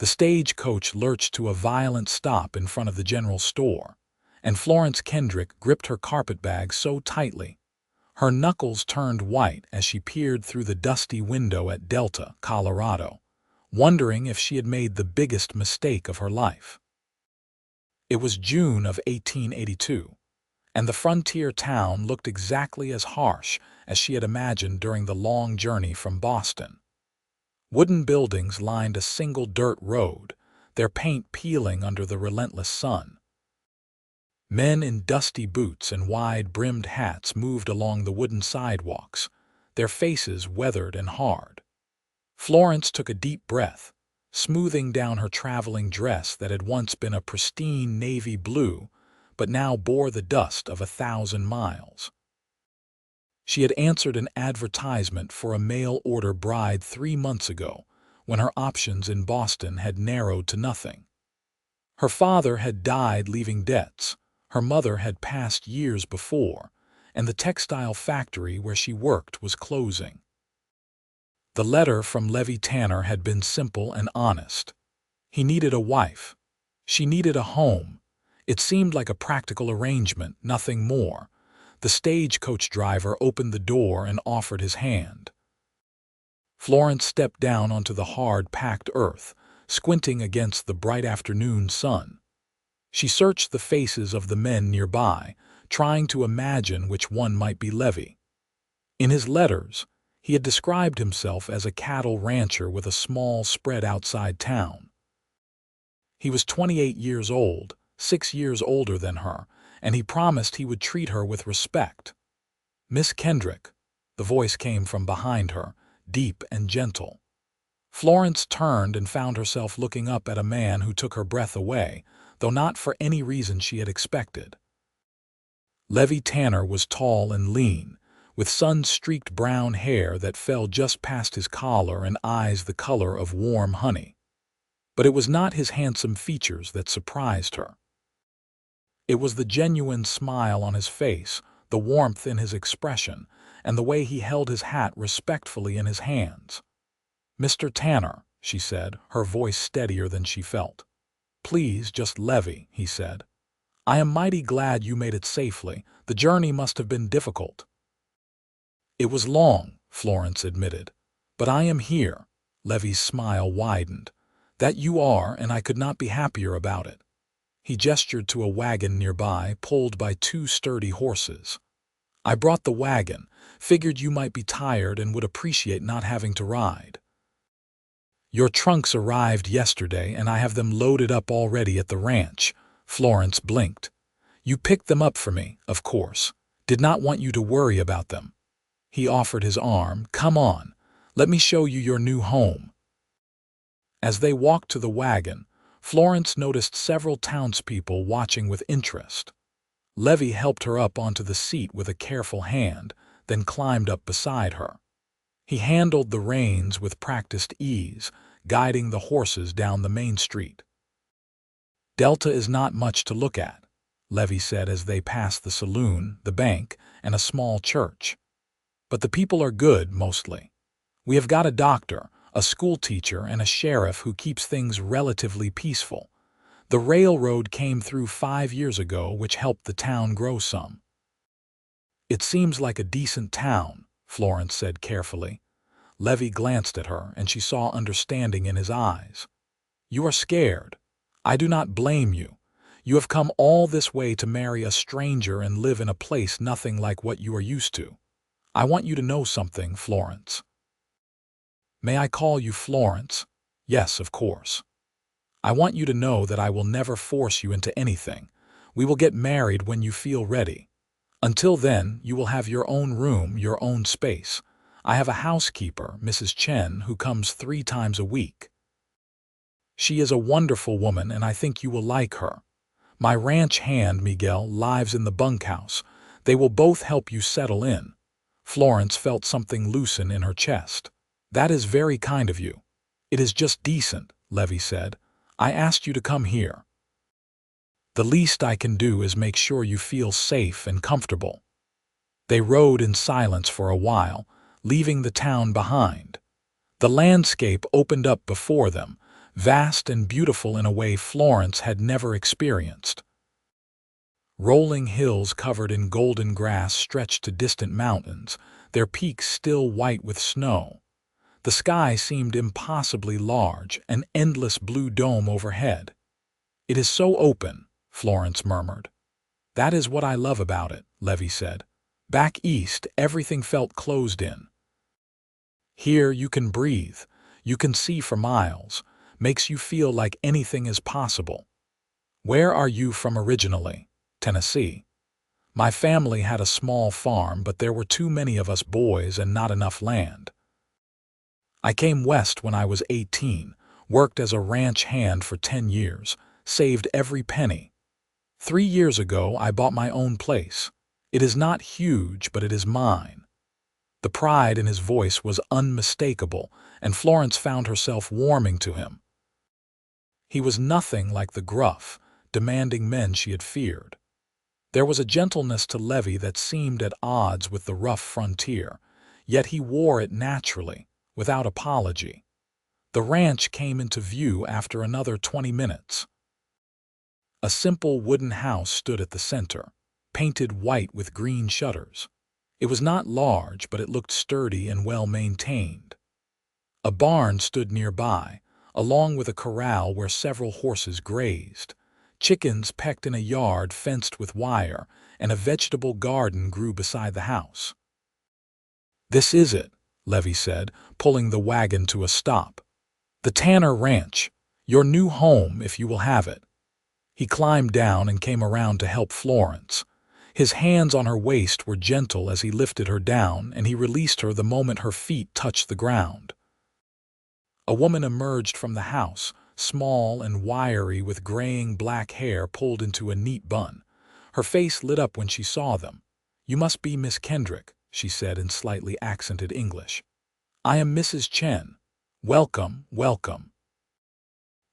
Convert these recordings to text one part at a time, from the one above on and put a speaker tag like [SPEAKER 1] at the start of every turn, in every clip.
[SPEAKER 1] The stagecoach lurched to a violent stop in front of the general store, and Florence Kendrick gripped her carpetbag so tightly. Her knuckles turned white as she peered through the dusty window at Delta, Colorado, wondering if she had made the biggest mistake of her life. It was June of 1882, and the frontier town looked exactly as harsh as she had imagined during the long journey from Boston. Wooden buildings lined a single dirt road, their paint peeling under the relentless sun. Men in dusty boots and wide-brimmed hats moved along the wooden sidewalks, their faces weathered and hard. Florence took a deep breath, smoothing down her traveling dress that had once been a pristine navy blue, but now bore the dust of 1,000 miles. She had answered an advertisement for a mail-order bride 3 months ago, when her options in Boston had narrowed to nothing. Her father had died leaving debts, her mother had passed years before, and the textile factory where she worked was closing. The letter from Levi Tanner had been simple and honest. He needed a wife. She needed a home. It seemed like a practical arrangement, nothing more. The stagecoach driver opened the door and offered his hand. Florence stepped down onto the hard, packed earth, squinting against the bright afternoon sun. She searched the faces of the men nearby, trying to imagine which one might be Levi. In his letters, he had described himself as a cattle rancher with a small spread outside town. He was 28 years old, 6 years older than her, and he promised he would treat her with respect. "Miss Kendrick," the voice came from behind her, deep and gentle. Florence turned and found herself looking up at a man who took her breath away, though not for any reason she had expected. Levi Tanner was tall and lean, with sun-streaked brown hair that fell just past his collar and eyes the color of warm honey. But it was not his handsome features that surprised her. It was the genuine smile on his face, the warmth in his expression, and the way he held his hat respectfully in his hands. "Mr. Tanner," she said, her voice steadier than she felt. "Please, just Levi," he said. "I am mighty glad you made it safely. The journey must have been difficult." "It was long," Florence admitted. "But I am here." Levi's smile widened. "That you are, and I could not be happier about it." He gestured to a wagon nearby, pulled by 2 sturdy horses. "I brought the wagon, figured you might be tired and would appreciate not having to ride." "Your trunks arrived yesterday, and I have them loaded up already at the ranch." Florence blinked. "You picked them up for me, of course. Did not want you to worry about them." He offered his arm. "Come on, let me show you your new home." As they walked to the wagon, Florence noticed several townspeople watching with interest. Levi helped her up onto the seat with a careful hand, then climbed up beside her. He handled the reins with practiced ease, guiding the horses down the main street. "Delta is not much to look at," Levi said as they passed the saloon, the bank, and a small church. "But the people are good, mostly. We have got a doctor, a school teacher, and a sheriff who keeps things relatively peaceful. The railroad came through 5 years ago, which helped the town grow some." "It seems like a decent town," Florence said carefully. Levi glanced at her, and she saw understanding in his eyes. "You are scared. I do not blame you. You have come all this way to marry a stranger and live in a place nothing like what you are used to. I want you to know something, Florence." "May I call you Florence?" "Yes, of course." "I want you to know that I will never force you into anything. We will get married when you feel ready. Until then, you will have your own room, your own space. I have a housekeeper, Mrs. Chen, who comes 3 times a week. She is a wonderful woman, and I think you will like her. My ranch hand, Miguel, lives in the bunkhouse. They will both help you settle in." Florence felt something loosen in her chest. "That is very kind of you." "It is just decent," Levi said. "I asked you to come here. The least I can do is make sure you feel safe and comfortable." They rode in silence for a while, leaving the town behind. The landscape opened up before them, vast and beautiful in a way Florence had never experienced. Rolling hills covered in golden grass stretched to distant mountains, their peaks still white with snow. The sky seemed impossibly large, an endless blue dome overhead. "It is so open," Florence murmured. "That is what I love about it," Levi said. "Back east, everything felt closed in. Here you can breathe, you can see for miles, makes you feel like anything is possible." "Where are you from originally?" "Tennessee. My family had a small farm, but there were too many of us boys and not enough land. I came west when I was 18, worked as a ranch hand for 10 years, saved every penny. 3 years ago, I bought my own place. It is not huge, but it is mine." The pride in his voice was unmistakable, and Florence found herself warming to him. He was nothing like the gruff, demanding men she had feared. There was a gentleness to Levi that seemed at odds with the rough frontier, yet he wore it naturally, without apology. The ranch came into view after another 20 minutes. A simple wooden house stood at the center, painted white with green shutters. It was not large, but it looked sturdy and well-maintained. A barn stood nearby, along with a corral where several horses grazed. Chickens pecked in a yard fenced with wire, and a vegetable garden grew beside the house. "This is it," Levi said, pulling the wagon to a stop. "The Tanner Ranch, your new home if you will have it." He climbed down and came around to help Florence. His hands on her waist were gentle as he lifted her down, and he released her the moment her feet touched the ground. A woman emerged from the house, small and wiry with graying black hair pulled into a neat bun. Her face lit up when she saw them. "You must be Miss Kendrick," she said in slightly accented English. "I am Mrs. Chen. Welcome, welcome."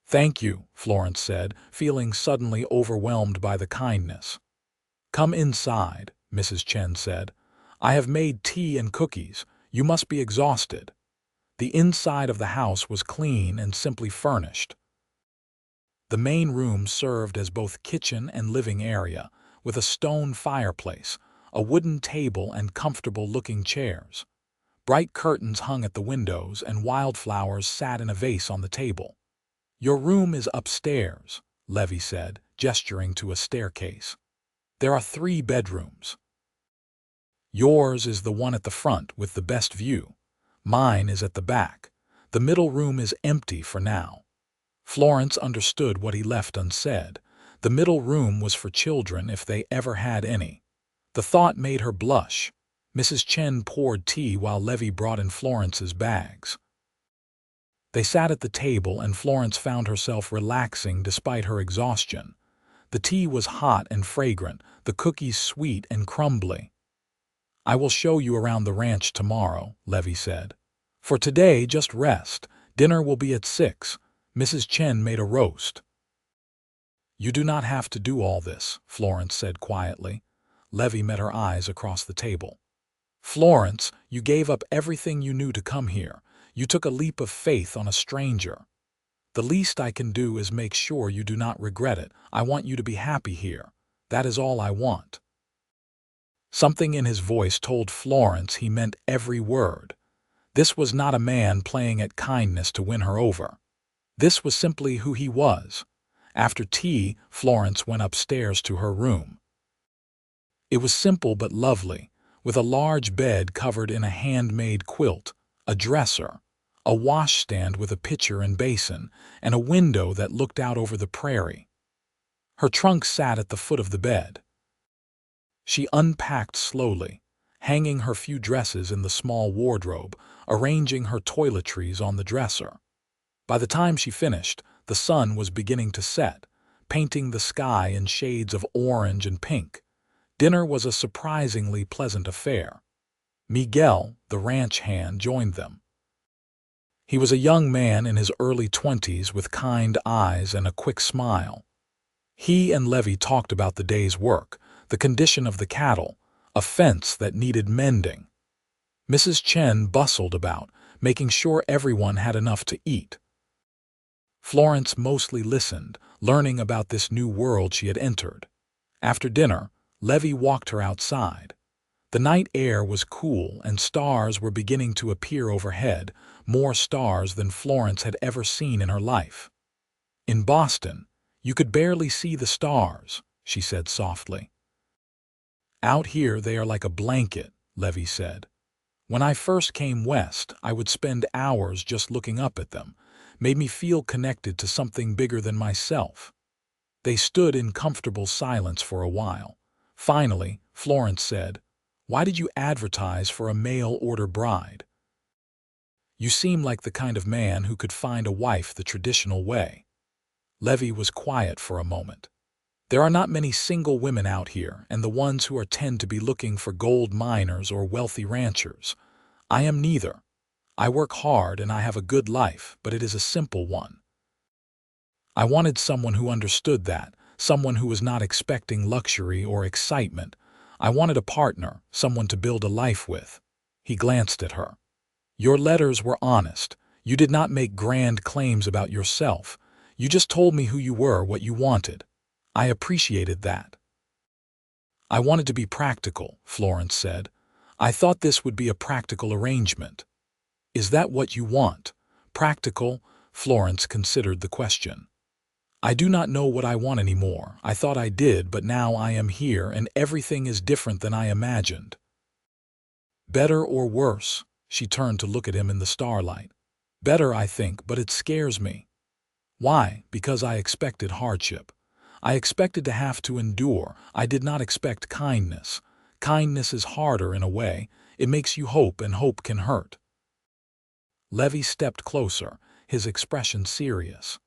[SPEAKER 1] "Thank you," Florence said, feeling suddenly overwhelmed by the kindness. "Come inside," Mrs. Chen said. "I have made tea and cookies. You must be exhausted." The inside of the house was clean and simply furnished. The main room served as both kitchen and living area, with a stone fireplace, a wooden table, and comfortable-looking chairs. Bright curtains hung at the windows, and wildflowers sat in a vase on the table. "Your room is upstairs," Levi said, gesturing to a staircase. "There are 3 bedrooms. Yours is the one at the front with the best view. Mine is at the back. The middle room is empty for now." Florence understood what he left unsaid. The middle room was for children if they ever had any. The thought made her blush. Mrs. Chen poured tea while Levi brought in Florence's bags. They sat at the table, and Florence found herself relaxing despite her exhaustion. The tea was hot and fragrant, the cookies sweet and crumbly. "I will show you around the ranch tomorrow," Levi said. "For today, just rest. Dinner will be at 6. Mrs. Chen made a roast." "You do not have to do all this," Florence said quietly. Levi met her eyes across the table. "Florence, you gave up everything you knew to come here. You took a leap of faith on a stranger. The least I can do is make sure you do not regret it. I want you to be happy here. That is all I want." Something in his voice told Florence he meant every word. This was not a man playing at kindness to win her over. This was simply who he was. After tea, Florence went upstairs to her room. It was simple but lovely, with a large bed covered in a handmade quilt, a dresser, a washstand with a pitcher and basin, and a window that looked out over the prairie. Her trunk sat at the foot of the bed. She unpacked slowly, hanging her few dresses in the small wardrobe, arranging her toiletries on the dresser. By the time she finished, the sun was beginning to set, painting the sky in shades of orange and pink. Dinner was a surprisingly pleasant affair. Miguel, the ranch hand, joined them. He was a young man in his early 20s with kind eyes and a quick smile. He and Levi talked about the day's work, the condition of the cattle, a fence that needed mending. Mrs. Chen bustled about, making sure everyone had enough to eat. Florence mostly listened, learning about this new world she had entered. After dinner, Levi walked her outside. The night air was cool and stars were beginning to appear overhead, more stars than Florence had ever seen in her life. In Boston, you could barely see the stars, she said softly. Out here they are like a blanket, Levi said. When I first came west, I would spend hours just looking up at them, made me feel connected to something bigger than myself. They stood in comfortable silence for a while. Finally, Florence said, "Why did you advertise for a mail-order bride? You seem like the kind of man who could find a wife the traditional way." Levi was quiet for a moment. "There are not many single women out here, and the ones who are tend to be looking for gold miners or wealthy ranchers. I am neither. I work hard and I have a good life, but it is a simple one. I wanted someone who understood that, someone who was not expecting luxury or excitement. I wanted a partner, someone to build a life with." He glanced at her. "Your letters were honest. You did not make grand claims about yourself. You just told me who you were, what you wanted. I appreciated that." "I wanted to be practical," Florence said. "I thought this would be a practical arrangement." "Is that what you want? Practical?" Florence considered the question. "I do not know what I want anymore. I thought I did, but now I am here and everything is different than I imagined." "Better or worse?" She turned to look at him in the starlight. "Better, I think, but it scares me." "Why?" "Because I expected hardship. I expected to have to endure. I did not expect kindness. Kindness is harder in a way. It makes you hope, and hope can hurt." Levi stepped closer, his expression serious.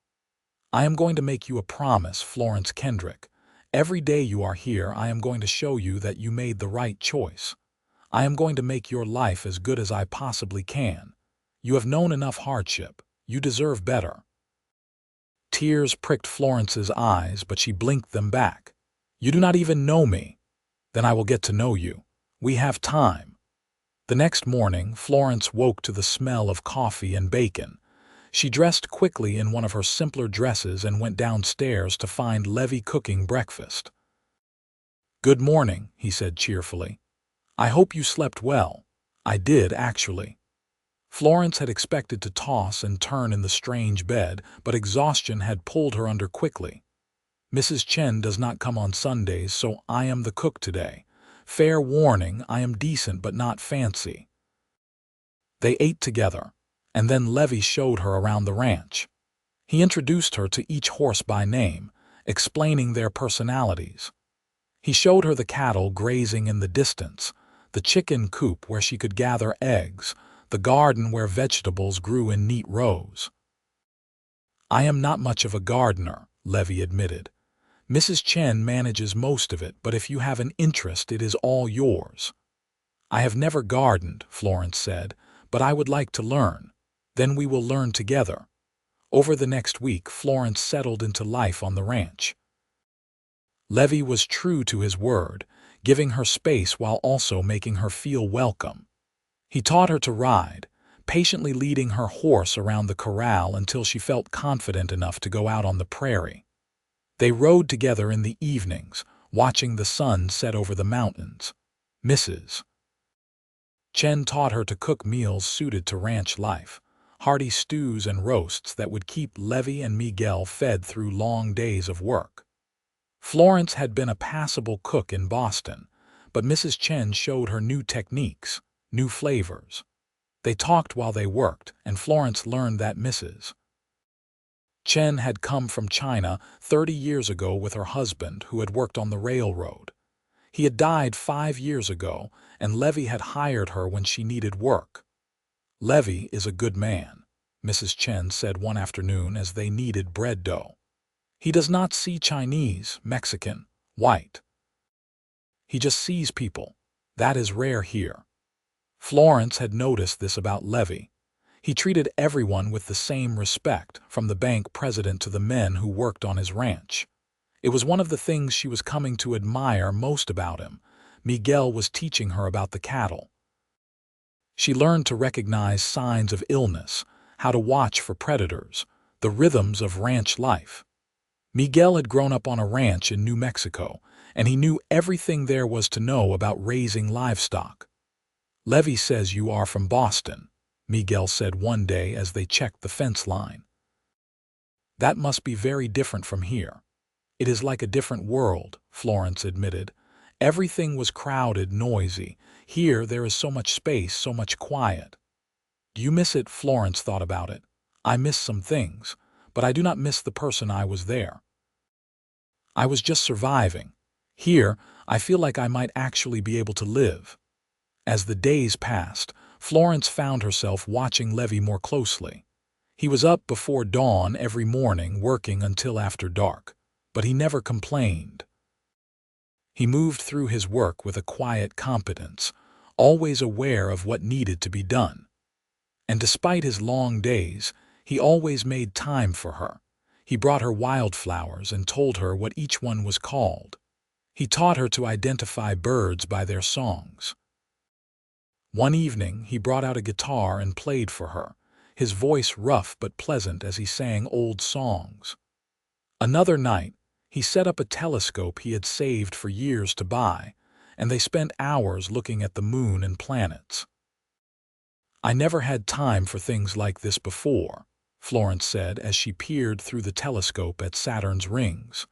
[SPEAKER 1] "I am going to make you a promise, Florence Kendrick. Every day you are here, I am going to show you that you made the right choice. I am going to make your life as good as I possibly can. You have known enough hardship. You deserve better." Tears pricked Florence's eyes, but she blinked them back. "You do not even know me. Then I will get to know you. We have time." The next morning, Florence woke to the smell of coffee and bacon. She dressed quickly in one of her simpler dresses and went downstairs to find Levi cooking breakfast. "Good morning," he said cheerfully. "I hope you slept well." "I did, actually." Florence had expected to toss and turn in the strange bed, but exhaustion had pulled her under quickly. "Mrs. Chen does not come on Sundays, so I am the cook today. Fair warning, I am decent but not fancy." They ate together, and then Levi showed her around the ranch. He introduced her to each horse by name, explaining their personalities. He showed her the cattle grazing in the distance, the chicken coop where she could gather eggs, the garden where vegetables grew in neat rows. "I am not much of a gardener," Levi admitted. "Mrs. Chen manages most of it, but if you have an interest, it is all yours." "I have never gardened," Florence said, "but I would like to learn. Then we will learn together." Over the next week, Florence settled into life on the ranch. Levi was true to his word, giving her space while also making her feel welcome. He taught her to ride, patiently leading her horse around the corral until she felt confident enough to go out on the prairie. They rode together in the evenings, watching the sun set over the mountains. Mrs. Chen taught her to cook meals suited to ranch life, hearty stews and roasts that would keep Levi and Miguel fed through long days of work. Florence had been a passable cook in Boston, but Mrs. Chen showed her new techniques, new flavors. They talked while they worked, and Florence learned that Mrs. Chen had come from China 30 years ago with her husband, who had worked on the railroad. He had died 5 years ago, and Levi had hired her when she needed work. "Levi is a good man," Mrs. Chen said one afternoon as they kneaded bread dough. "He does not see Chinese, Mexican, white. He just sees people. That is rare here." Florence had noticed this about Levi. He treated everyone with the same respect, from the bank president to the men who worked on his ranch. It was one of the things she was coming to admire most about him. Miguel was teaching her about the cattle. She learned to recognize signs of illness, how to watch for predators, the rhythms of ranch life. Miguel had grown up on a ranch in New Mexico, and he knew everything there was to know about raising livestock. "Levi says you are from Boston," Miguel said one day as they checked the fence line. "That must be very different from here." "It is like a different world," Florence admitted. "Everything was crowded, noisy. Here there is so much space, so much quiet." "Do you miss it?" Florence thought about it. "I miss some things, but I do not miss the person I was there. I was just surviving. Here, I feel like I might actually be able to live." As the days passed, Florence found herself watching Levi more closely. He was up before dawn every morning, working until after dark, but he never complained. He moved through his work with a quiet competence, always aware of what needed to be done. And despite his long days, he always made time for her. He brought her wildflowers and told her what each one was called. He taught her to identify birds by their songs. One evening, he brought out a guitar and played for her, his voice rough but pleasant as he sang old songs. Another night, he set up a telescope he had saved for years to buy, and they spent hours looking at the moon and planets. "I never had time for things like this before," Florence said as she peered through the telescope at Saturn's rings.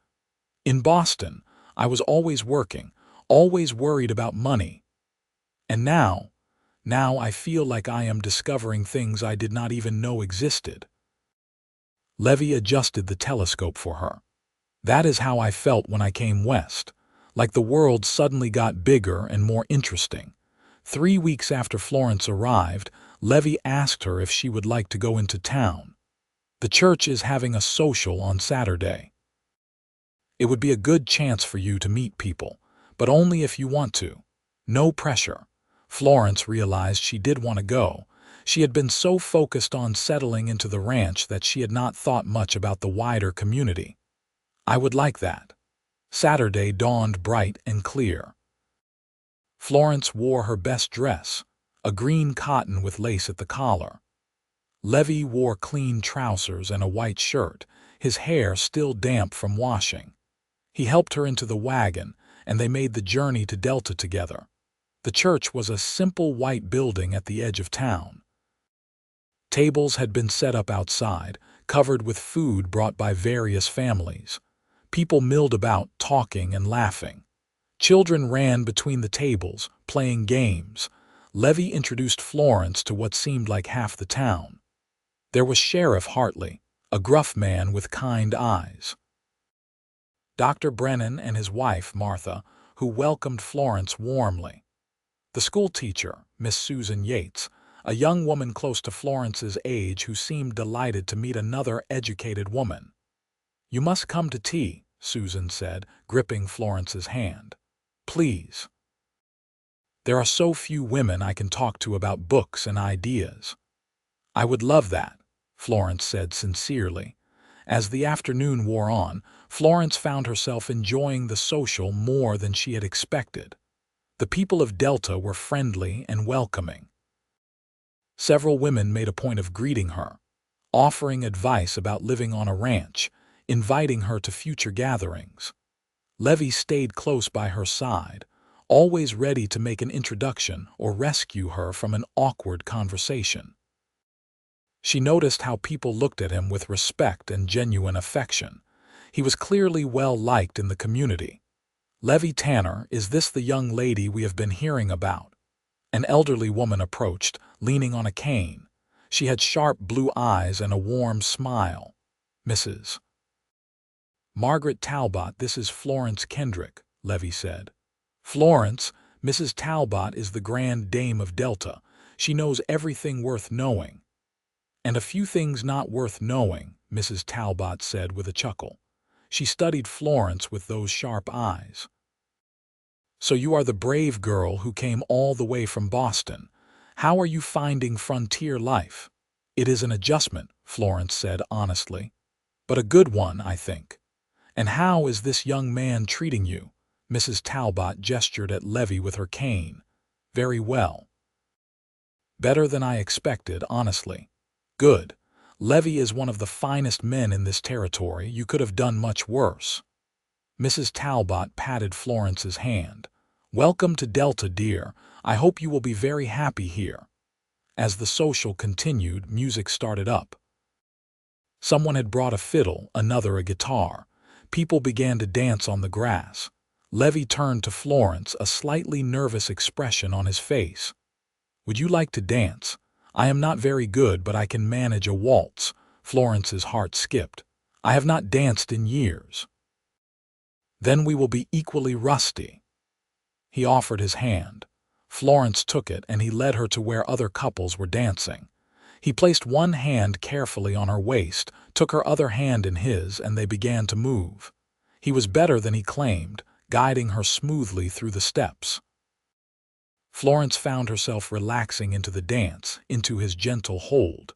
[SPEAKER 1] "In Boston, I was always working, always worried about money. And now I feel like I am discovering things I did not even know existed." Levi adjusted the telescope for her. "That is how I felt when I came west, like the world suddenly got bigger and more interesting." 3 weeks after Florence arrived, Levi asked her if she would like to go into town. "The church is having a social on Saturday. It would be a good chance for you to meet people, but only if you want to. No pressure." Florence realized she did want to go. She had been so focused on settling into the ranch that she had not thought much about the wider community. "I would like that." Saturday dawned bright and clear. Florence wore her best dress, a green cotton with lace at the collar. Levi wore clean trousers and a white shirt, his hair still damp from washing. He helped her into the wagon, and they made the journey to Delta together. The church was a simple white building at the edge of town. Tables had been set up outside, covered with food brought by various families. People milled about, talking and laughing. Children ran between the tables, playing games. Levi introduced Florence to what seemed like half the town. There was Sheriff Hartley, a gruff man with kind eyes. Dr. Brennan and his wife, Martha, who welcomed Florence warmly. The school teacher, Miss Susan Yates, a young woman close to Florence's age who seemed delighted to meet another educated woman. "You must come to tea," Susan said, gripping Florence's hand. "Please. There are so few women I can talk to about books and ideas." "I would love that," Florence said sincerely. As the afternoon wore on, Florence found herself enjoying the social more than she had expected. The people of Delta were friendly and welcoming. Several women made a point of greeting her, offering advice about living on a ranch, inviting her to future gatherings. Levi stayed close by her side, always ready to make an introduction or rescue her from an awkward conversation. She noticed how people looked at him with respect and genuine affection. He was clearly well liked in the community. "Levi Tanner, is this the young lady we have been hearing about?" An elderly woman approached, leaning on a cane. She had sharp blue eyes and a warm smile. "Mrs. Margaret Talbot, this is Florence Kendrick," Levi said. "Florence, Mrs. Talbot is the grand dame of Delta. She knows everything worth knowing." "And a few things not worth knowing," Mrs. Talbot said with a chuckle. She studied Florence with those sharp eyes. "So you are the brave girl who came all the way from Boston. How are you finding frontier life?" "It is an adjustment," Florence said honestly. "But a good one, I think." "And how is this young man treating you?" Mrs. Talbot gestured at Levi with her cane. "Very well. Better than I expected, honestly." "Good." Levi is one of the finest men in this territory. You could have done much worse." Mrs. Talbot patted Florence's hand. "Welcome to Delta, dear. I hope you will be very happy here." As the social continued, music started up. Someone had brought a fiddle, another a guitar. People began to dance on the grass. Levi turned to Florence, a slightly nervous expression on his face. "Would you like to dance? I am not very good, but I can manage a waltz." Florence's heart skipped. "I have not danced in years." "Then we will be equally rusty." He offered his hand. Florence took it, and he led her to where other couples were dancing. He placed one hand carefully on her waist, took her other hand in his, and they began to move. He was better than he claimed, guiding her smoothly through the steps. Florence found herself relaxing into the dance, into his gentle hold.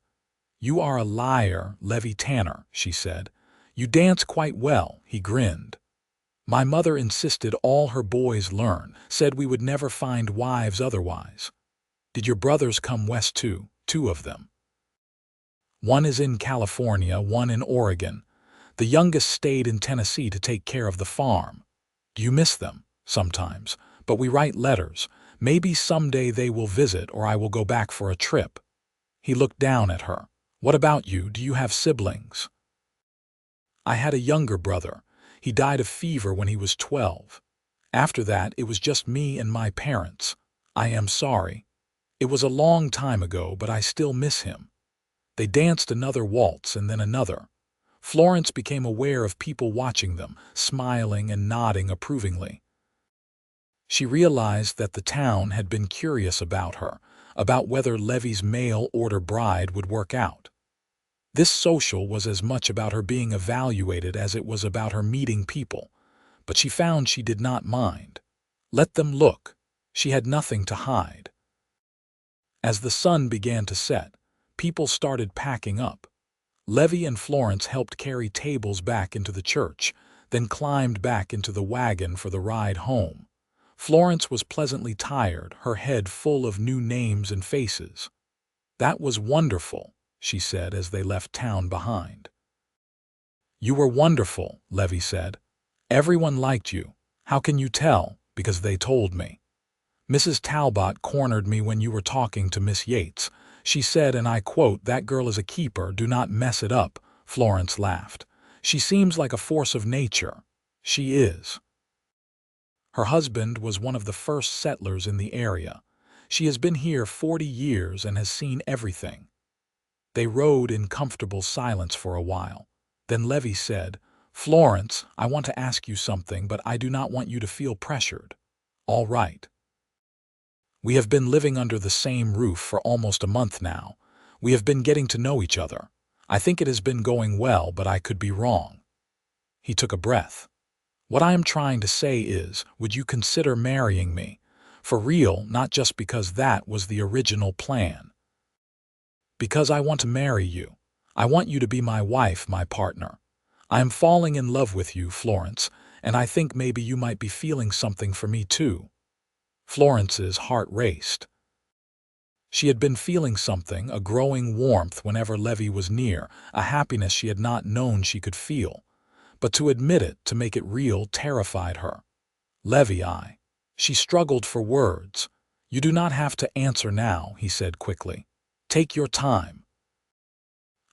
[SPEAKER 1] "You are a liar, Levi Tanner," she said. "You dance quite well," he grinned. "My mother insisted all her boys learn, said we would never find wives otherwise." "Did your brothers come west too?" "Two of them. One is in California, one in Oregon. The youngest stayed in Tennessee to take care of the farm." "Do you miss them?" "Sometimes, but we write letters. Maybe someday they will visit, or I will go back for a trip." He looked down at her. "What about you? Do you have siblings?" "I had a younger brother. He died of fever when he was 12. After that, it was just me and my parents. I am sorry. It was a long time ago, but I still miss him." They danced another waltz and then another. Florence became aware of people watching them, smiling and nodding approvingly. She realized that the town had been curious about her, about whether Levi's mail-order bride would work out. This social was as much about her being evaluated as it was about her meeting people, but she found she did not mind. Let them look. She had nothing to hide. As the sun began to set, people started packing up. Levi and Florence helped carry tables back into the church, then climbed back into the wagon for the ride home. Florence was pleasantly tired, her head full of new names and faces. "That was wonderful," she said as they left town behind. "You were wonderful," Levi said. "Everyone liked you. How can you tell? Because they told me. Mrs. Talbot cornered me when you were talking to Miss Yates. She said, and I quote, 'That girl is a keeper, do not mess it up.'" Florence laughed. "She seems like a force of nature." "She is." Her husband was one of the first settlers in the area. She has been here 40 years and has seen everything. They rode in comfortable silence for a while. Then Levi said, "Florence, I want to ask you something, but I do not want you to feel pressured." "All right." "We have been living under the same roof for almost a month now. We have been getting to know each other. I think it has been going well, but I could be wrong." He took a breath. "What I am trying to say is, would you consider marrying me? For real, not just because that was the original plan. Because I want to marry you. I want you to be my wife, my partner. I am falling in love with you, Florence, and I think maybe you might be feeling something for me too." Florence's heart raced. She had been feeling something, a growing warmth whenever Levi was near, a happiness she had not known she could feel. But to admit it, to make it real, terrified her. "Levi." She struggled for words. "You do not have to answer now," he said quickly. "Take your time.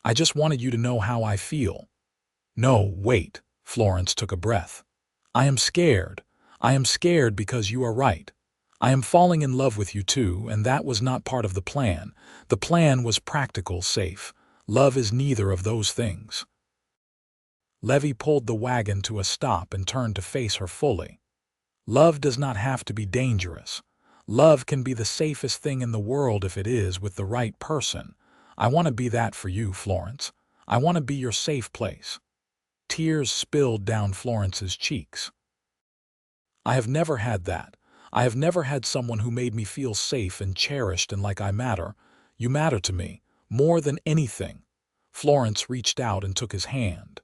[SPEAKER 1] I just wanted you to know how I feel." "No, wait." Florence took a breath. "I am scared. I am scared because you are right. I am falling in love with you too, and that was not part of the plan. The plan was practical, safe. Love is neither of those things." Levi pulled the wagon to a stop and turned to face her fully. "Love does not have to be dangerous. Love can be the safest thing in the world if it is with the right person. I want to be that for you, Florence. I want to be your safe place." Tears spilled down Florence's cheeks. "I have never had that. I have never had someone who made me feel safe and cherished and like I matter. You matter to me, more than anything." Florence reached out and took his hand.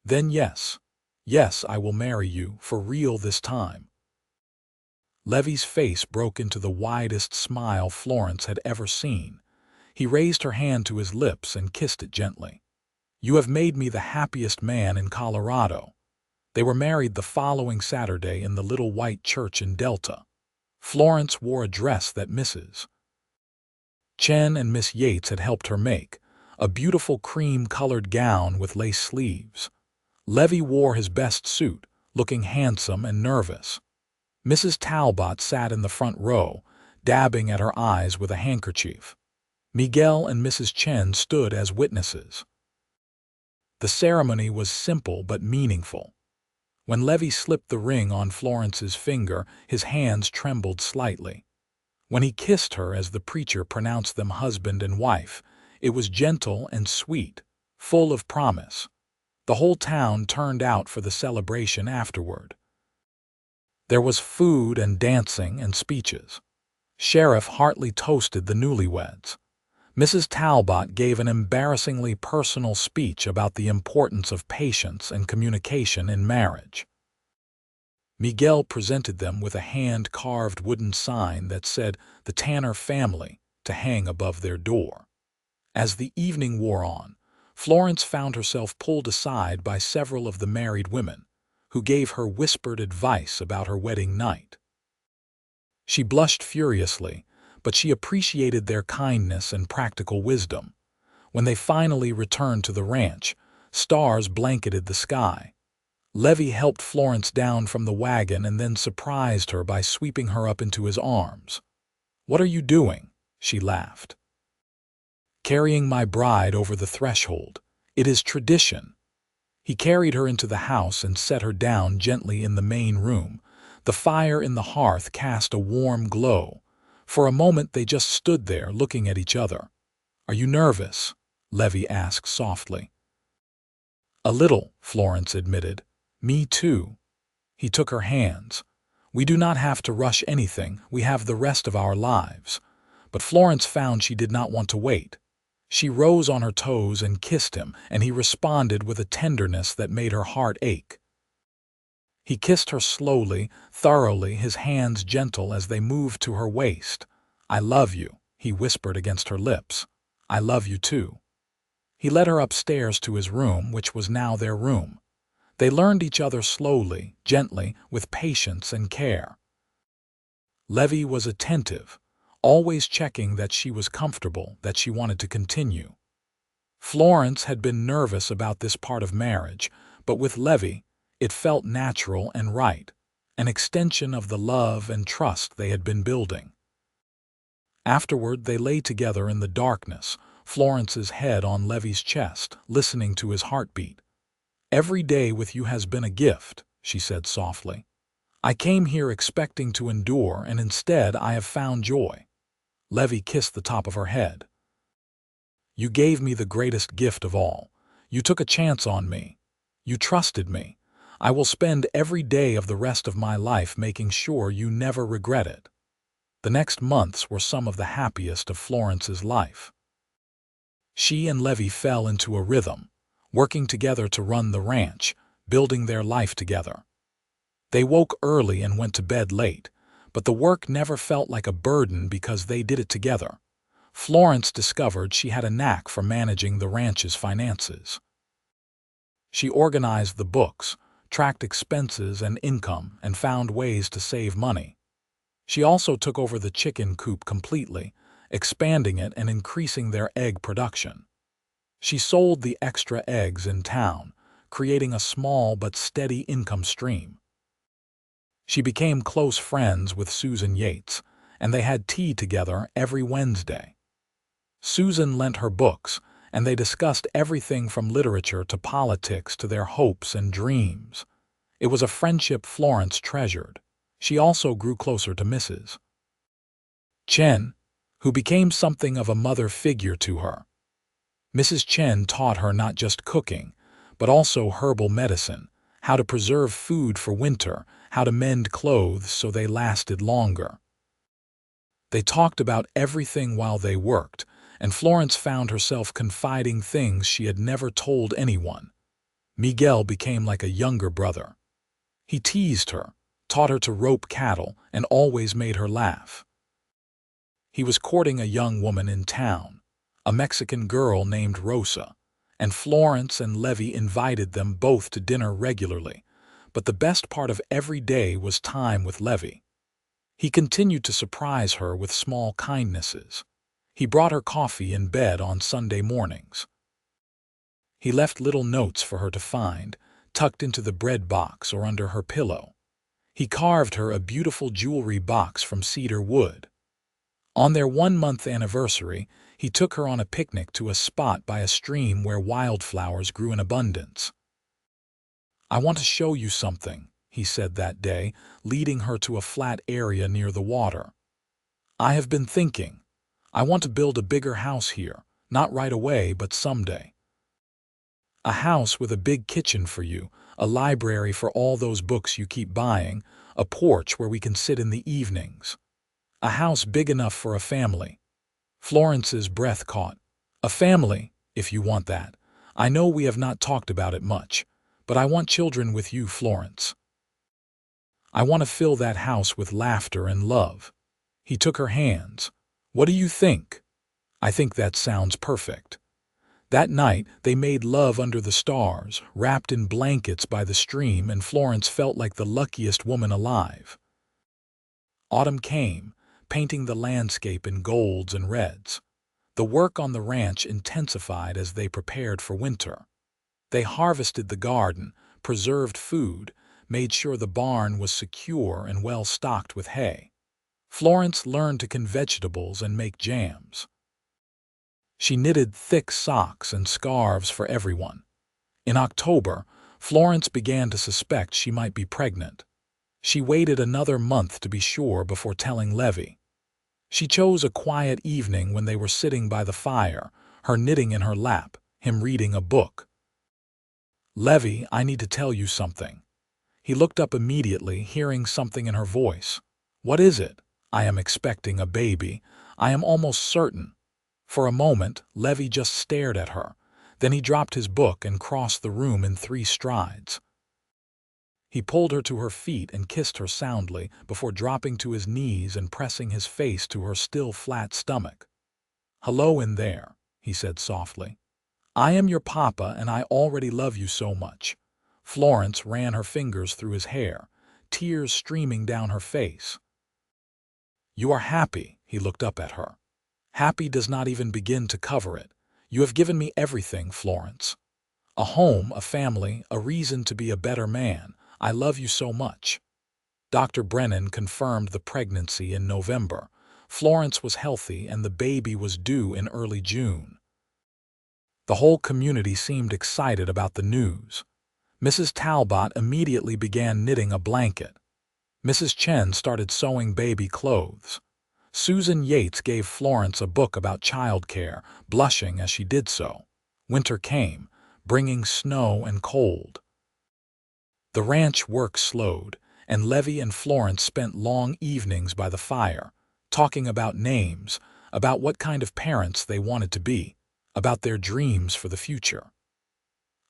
[SPEAKER 1] "Then yes. Yes, I will marry you, for real this time." Levi's face broke into the widest smile Florence had ever seen. He raised her hand to his lips and kissed it gently. "You have made me the happiest man in Colorado." They were married the following Saturday in the little white church in Delta. Florence wore a dress that Mrs. Chen and Miss Yates had helped her make, a beautiful cream-colored gown with lace sleeves. Levi wore his best suit, looking handsome and nervous. Mrs. Talbot sat in the front row, dabbing at her eyes with a handkerchief. Miguel and Mrs. Chen stood as witnesses. The ceremony was simple but meaningful. When Levi slipped the ring on Florence's finger, his hands trembled slightly. When he kissed her as the preacher pronounced them husband and wife, it was gentle and sweet, full of promise. The whole town turned out for the celebration afterward. There was food and dancing and speeches. Sheriff Hartley toasted the newlyweds. Mrs. Talbot gave an embarrassingly personal speech about the importance of patience and communication in marriage. Miguel presented them with a hand-carved wooden sign that said "The Tanner Family" to hang above their door. As the evening wore on, Florence found herself pulled aside by several of the married women, who gave her whispered advice about her wedding night. She blushed furiously, but she appreciated their kindness and practical wisdom. When they finally returned to the ranch, stars blanketed the sky. Levi helped Florence down from the wagon and then surprised her by sweeping her up into his arms. "What are you doing?" she laughed. "Carrying my bride over the threshold. It is tradition." He carried her into the house and set her down gently in the main room. The fire in the hearth cast a warm glow. For a moment they just stood there looking at each other. "Are you nervous?" Levi asked softly. "A little," Florence admitted. "Me too." He took her hands. "We do not have to rush anything, we have the rest of our lives." But Florence found she did not want to wait. She rose on her toes and kissed him, and he responded with a tenderness that made her heart ache. He kissed her slowly, thoroughly, his hands gentle as they moved to her waist. "I love you," he whispered against her lips. "I love you too." He led her upstairs to his room, which was now their room. They learned each other slowly, gently, with patience and care. Levi was attentive, always checking that she was comfortable, that she wanted to continue. Florence had been nervous about this part of marriage, but with Levi, it felt natural and right, an extension of the love and trust they had been building. Afterward, they lay together in the darkness, Florence's head on Levi's chest, listening to his heartbeat. "Every day with you has been a gift," she said softly. "I came here expecting to endure, and instead I have found joy." Levi kissed the top of her head. "You gave me the greatest gift of all. You took a chance on me. You trusted me. I will spend every day of the rest of my life making sure you never regret it." The next months were some of the happiest of Florence's life. She and Levi fell into a rhythm, working together to run the ranch, building their life together. They woke early and went to bed late, but the work never felt like a burden because they did it together. Florence discovered she had a knack for managing the ranch's finances. She organized the books, tracked expenses and income, and found ways to save money. She also took over the chicken coop completely, expanding it and increasing their egg production. She sold the extra eggs in town, creating a small but steady income stream. She became close friends with Susan Yates, and they had tea together every Wednesday. Susan lent her books, and they discussed everything from literature to politics to their hopes and dreams. It was a friendship Florence treasured. She also grew closer to Mrs. Chen, who became something of a mother figure to her. Mrs. Chen taught her not just cooking, but also herbal medicine, how to preserve food for winter, how to mend clothes so they lasted longer. They talked about everything while they worked, and Florence found herself confiding things she had never told anyone. Miguel became like a younger brother. He teased her, taught her to rope cattle, and always made her laugh. He was courting a young woman in town, a Mexican girl named Rosa, and Florence and Levi invited them both to dinner regularly. But the best part of every day was time with Levi. He continued to surprise her with small kindnesses. He brought her coffee in bed on Sunday mornings. He left little notes for her to find, tucked into the bread box or under her pillow. He carved her a beautiful jewelry box from cedar wood. On their 1-month anniversary, he took her on a picnic to a spot by a stream where wildflowers grew in abundance. "I want to show you something," he said that day, leading her to a flat area near the water. "I have been thinking. I want to build a bigger house here, not right away, but someday. A house with a big kitchen for you, a library for all those books you keep buying, a porch where we can sit in the evenings. A house big enough for a family." Florence's breath caught. "A family, if you want that. I know we have not talked about it much, but I want children with you, Florence. I want to fill that house with laughter and love." He took her hands. "What do you think?" "I think that sounds perfect." That night, they made love under the stars, wrapped in blankets by the stream, and Florence felt like the luckiest woman alive. Autumn came, painting the landscape in golds and reds. The work on the ranch intensified as they prepared for winter. They harvested the garden, preserved food, made sure the barn was secure and well stocked with hay. Florence learned to can vegetables and make jams. She knitted thick socks and scarves for everyone. In October, Florence began to suspect she might be pregnant. She waited another month to be sure before telling Levi. She chose a quiet evening when they were sitting by the fire, her knitting in her lap, him reading a book. "Levi, I need to tell you something." He looked up immediately, hearing something in her voice. "What is it?" "I am expecting a baby. I am almost certain." For a moment, Levi just stared at her. Then he dropped his book and crossed the room in 3 strides. He pulled her to her feet and kissed her soundly before dropping to his knees and pressing his face to her still flat stomach. "Hello in there," he said softly. "I am your papa and I already love you so much." Florence ran her fingers through his hair, tears streaming down her face. "You are happy," he looked up at her. "Happy does not even begin to cover it. You have given me everything, Florence. A home, a family, a reason to be a better man. I love you so much." Dr. Brennan confirmed the pregnancy in November. Florence was healthy and the baby was due in early June. The whole community seemed excited about the news. Mrs. Talbot immediately began knitting a blanket. Mrs. Chen started sewing baby clothes. Susan Yates gave Florence a book about childcare, blushing as she did so. Winter came, bringing snow and cold. The ranch work slowed, and Levi and Florence spent long evenings by the fire, talking about names, about what kind of parents they wanted to be, about their dreams for the future.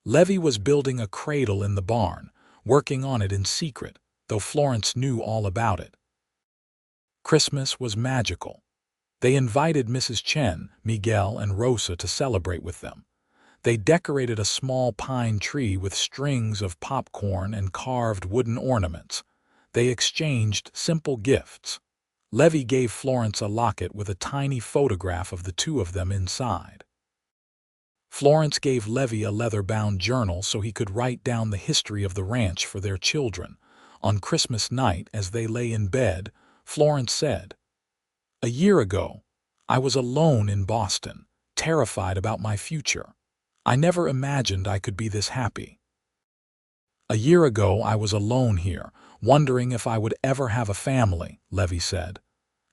[SPEAKER 1] Levi was building a cradle in the barn, working on it in secret, though Florence knew all about it. Christmas was magical. They invited Mrs. Chen, Miguel, and Rosa to celebrate with them. They decorated a small pine tree with strings of popcorn and carved wooden ornaments. They exchanged simple gifts. Levi gave Florence a locket with a tiny photograph of the 2 of them inside. Florence gave Levi a leather-bound journal so he could write down the history of the ranch for their children. On Christmas night, as they lay in bed, Florence said, "A year ago, I was alone in Boston, terrified about my future. I never imagined I could be this happy. A year ago, I was alone here, wondering if I would ever have a family," Levi said.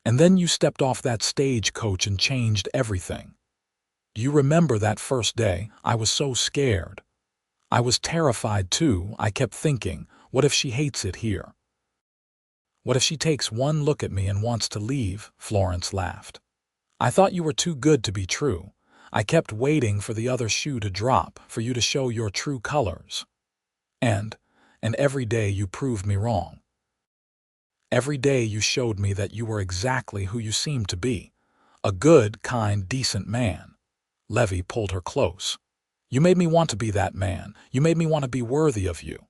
[SPEAKER 1] "And then you stepped off that stagecoach and changed everything. Do you remember that first day? I was so scared. I was terrified too. I kept thinking, what if she hates it here? What if she takes one look at me and wants to leave?" Florence laughed. "I thought you were too good to be true. I kept waiting for the other shoe to drop, for you to show your true colors. And every day you proved me wrong. Every day you showed me that you were exactly who you seemed to be. A good, kind, decent man. Levi pulled her close. You made me want to be that man. You made me want to be worthy of you.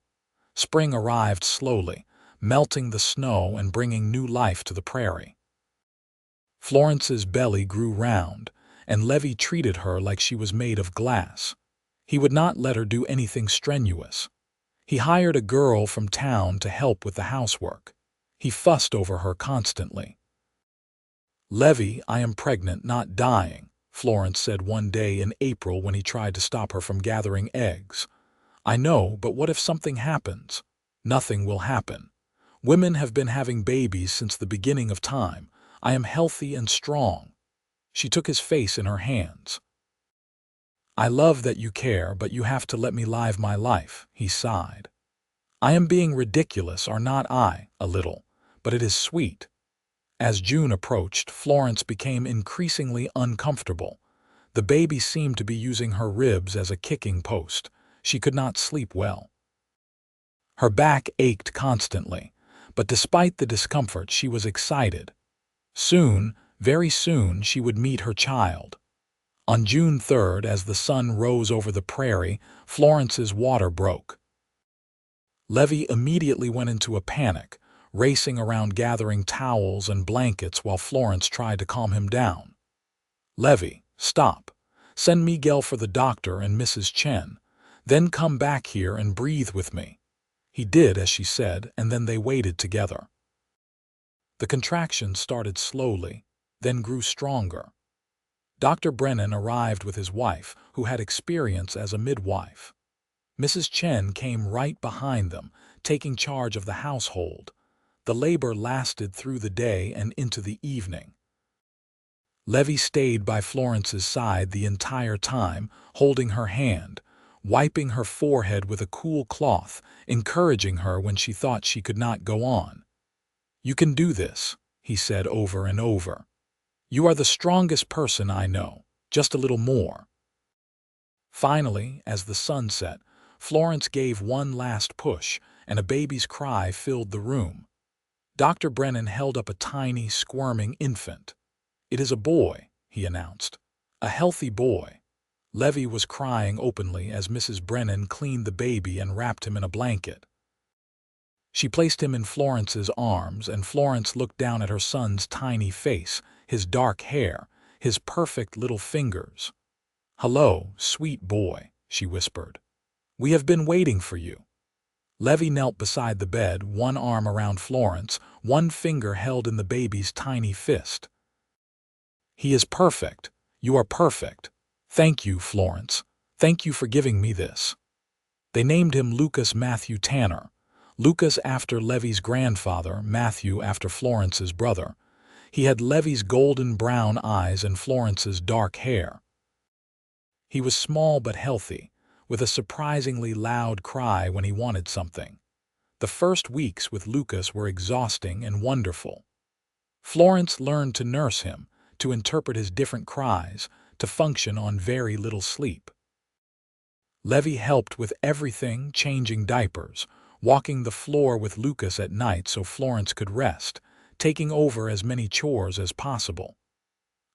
[SPEAKER 1] Spring arrived slowly, melting the snow and bringing new life to the prairie. Florence's belly grew round, and Levi treated her like she was made of glass. He would not let her do anything strenuous. He hired a girl from town to help with the housework. He fussed over her constantly. Levi, I am pregnant, not dying, Florence said one day in April when he tried to stop her from gathering eggs. I know, but what if something happens? Nothing will happen. Women have been having babies since the beginning of time. I am healthy and strong. She took his face in her hands. I love that you care, but you have to let me live my life, he sighed. I am being ridiculous, or not I, a little, but it is sweet. As June approached, Florence became increasingly uncomfortable. The baby seemed to be using her ribs as a kicking post. She could not sleep well. Her back ached constantly, but despite the discomfort, she was excited. Soon, very soon, she would meet her child. On June 3rd, as the sun rose over the prairie, Florence's water broke. Levi immediately went into a panic, racing around gathering towels and blankets while Florence tried to calm him down. Levi, stop. Send Miguel for the doctor and Mrs. Chen. Then come back here and breathe with me. He did as she said, and then they waited together. The contractions started slowly, then grew stronger. Dr. Brennan arrived with his wife, who had experience as a midwife. Mrs. Chen came right behind them, taking charge of the household. The labor lasted through the day and into the evening. Levi stayed by Florence's side the entire time, holding her hand, wiping her forehead with a cool cloth, encouraging her when she thought she could not go on. You can do this, he said over and over. You are the strongest person I know, just a little more. Finally, as the sun set, Florence gave one last push, and a baby's cry filled the room. Dr. Brennan held up a tiny, squirming infant. It is a boy, he announced. A healthy boy. Levi was crying openly as Mrs. Brennan cleaned the baby and wrapped him in a blanket. She placed him in Florence's arms, and Florence looked down at her son's tiny face, his dark hair, his perfect little fingers. Hello, sweet boy, she whispered. We have been waiting for you. Levi knelt beside the bed, one arm around Florence, one finger held in the baby's tiny fist. He is perfect. You are perfect. Thank you, Florence. Thank you for giving me this. They named him Lucas Matthew Tanner. Lucas after Levi's grandfather, Matthew after Florence's brother. He had Levi's golden brown eyes and Florence's dark hair. He was small but healthy, with a surprisingly loud cry when he wanted something. The first weeks with Lucas were exhausting and wonderful. Florence learned to nurse him, to interpret his different cries, to function on very little sleep. Levi helped with everything, changing diapers, walking the floor with Lucas at night so Florence could rest, taking over as many chores as possible.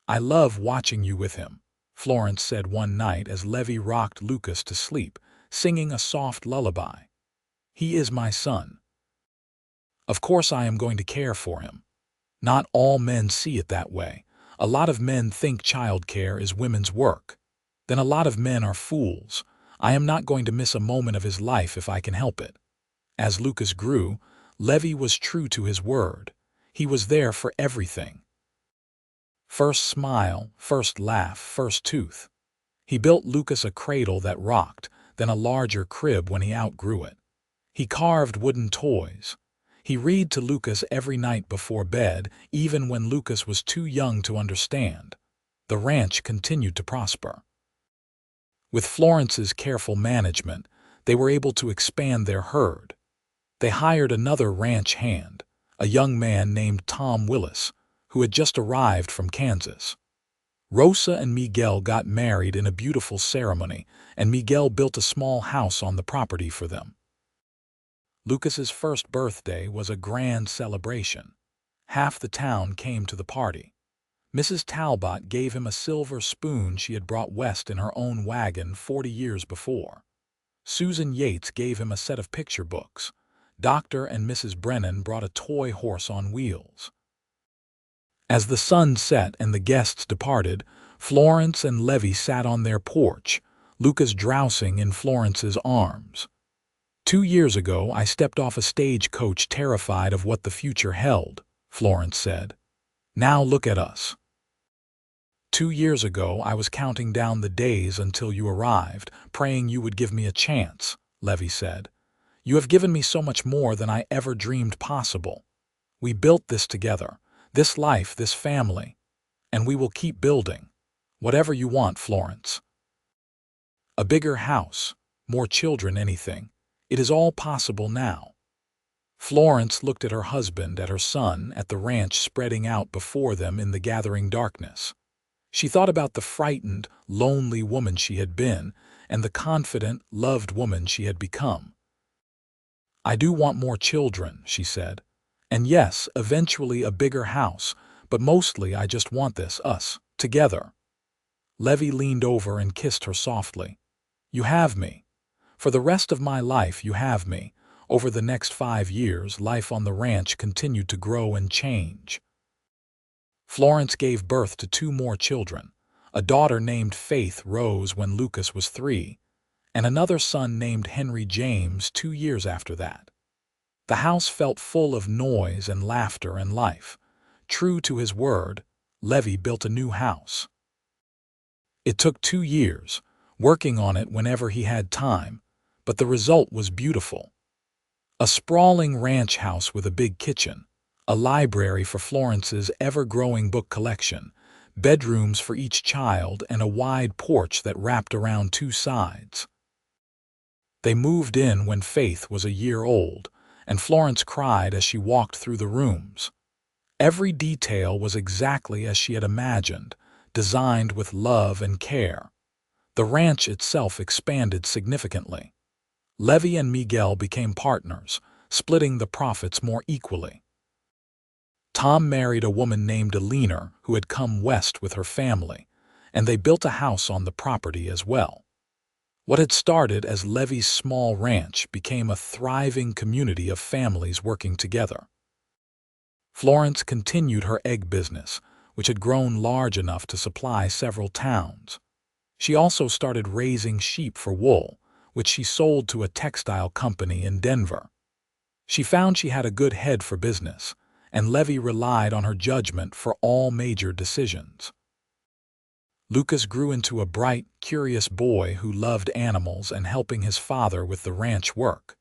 [SPEAKER 1] I love watching you with him, Florence said one night as Levi rocked Lucas to sleep, singing a soft lullaby. He is my son. Of course I am going to care for him. Not all men see it that way. A lot of men think childcare is women's work. Then a lot of men are fools. I am not going to miss a moment of his life if I can help it. As Lucas grew, Levi was true to his word. He was there for everything. First smile, first laugh, first tooth. He built Lucas a cradle that rocked, then a larger crib when he outgrew it. He carved wooden toys. He read to Lucas every night before bed, even when Lucas was too young to understand. The ranch continued to prosper. With Florence's careful management, they were able to expand their herd. They hired another ranch hand, a young man named Tom Willis, who had just arrived from Kansas. Rosa and Miguel got married in a beautiful ceremony, and Miguel built a small house on the property for them. Lucas's first birthday was a grand celebration. Half the town came to the party. Mrs. Talbot gave him a silver spoon she had brought west in her own wagon 40 years before. Susan Yates gave him a set of picture books. Dr. and Mrs. Brennan brought a toy horse on wheels. As the sun set and the guests departed, Florence and Levi sat on their porch, Lucas drowsing in Florence's arms. 2 years ago, I stepped off a stagecoach terrified of what the future held, Florence said. Now look at us. 2 years ago, I was counting down the days until you arrived, praying you would give me a chance, Levi said. You have given me so much more than I ever dreamed possible. We built this together, this life, this family, and we will keep building. Whatever you want, Florence. A bigger house, more children, anything. It is all possible now. Florence looked at her husband, at her son, at the ranch spreading out before them in the gathering darkness. She thought about the frightened, lonely woman she had been and the confident, loved woman she had become. I do want more children, she said. And yes, eventually a bigger house, but mostly I just want this, us, together. Levi leaned over and kissed her softly. You have me. For the rest of my life you have me. Over the next 5 years, life on the ranch continued to grow and change. Florence gave birth to 2 more children. A daughter named Faith Rose when Lucas was 3, and another son named Henry James 2 years after that. The house felt full of noise and laughter and life. True to his word, Levi built a new house. It took 2 years, working on it whenever he had time, but the result was beautiful. A sprawling ranch house with a big kitchen, a library for Florence's ever-growing book collection, bedrooms for each child, and a wide porch that wrapped around 2 sides. They moved in when Faith was a year old, and Florence cried as she walked through the rooms. Every detail was exactly as she had imagined, designed with love and care. The ranch itself expanded significantly. Levi and Miguel became partners, splitting the profits more equally. Tom married a woman named Alina who had come west with her family, and they built a house on the property as well. What had started as Levi's small ranch became a thriving community of families working together. Florence continued her egg business, which had grown large enough to supply several towns. She also started raising sheep for wool, which she sold to a textile company in Denver. She found she had a good head for business, and Levi relied on her judgment for all major decisions. Lucas grew into a bright, curious boy who loved animals and helping his father with the ranch work.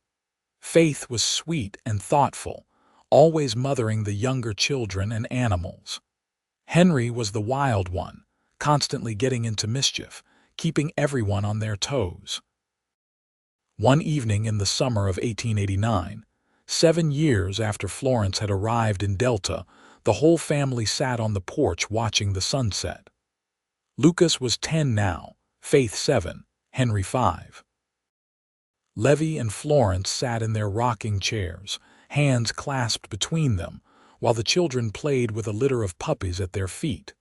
[SPEAKER 1] Faith was sweet and thoughtful, always mothering the younger children and animals. Henry was the wild one, constantly getting into mischief, keeping everyone on their toes. One evening in the summer of 1889, 7 years after Florence had arrived in Delta, the whole family sat on the porch watching the sunset. Lucas was 10 now, Faith 7, Henry 5. Levi and Florence sat in their rocking chairs, hands clasped between them, while the children played with a litter of puppies at their feet.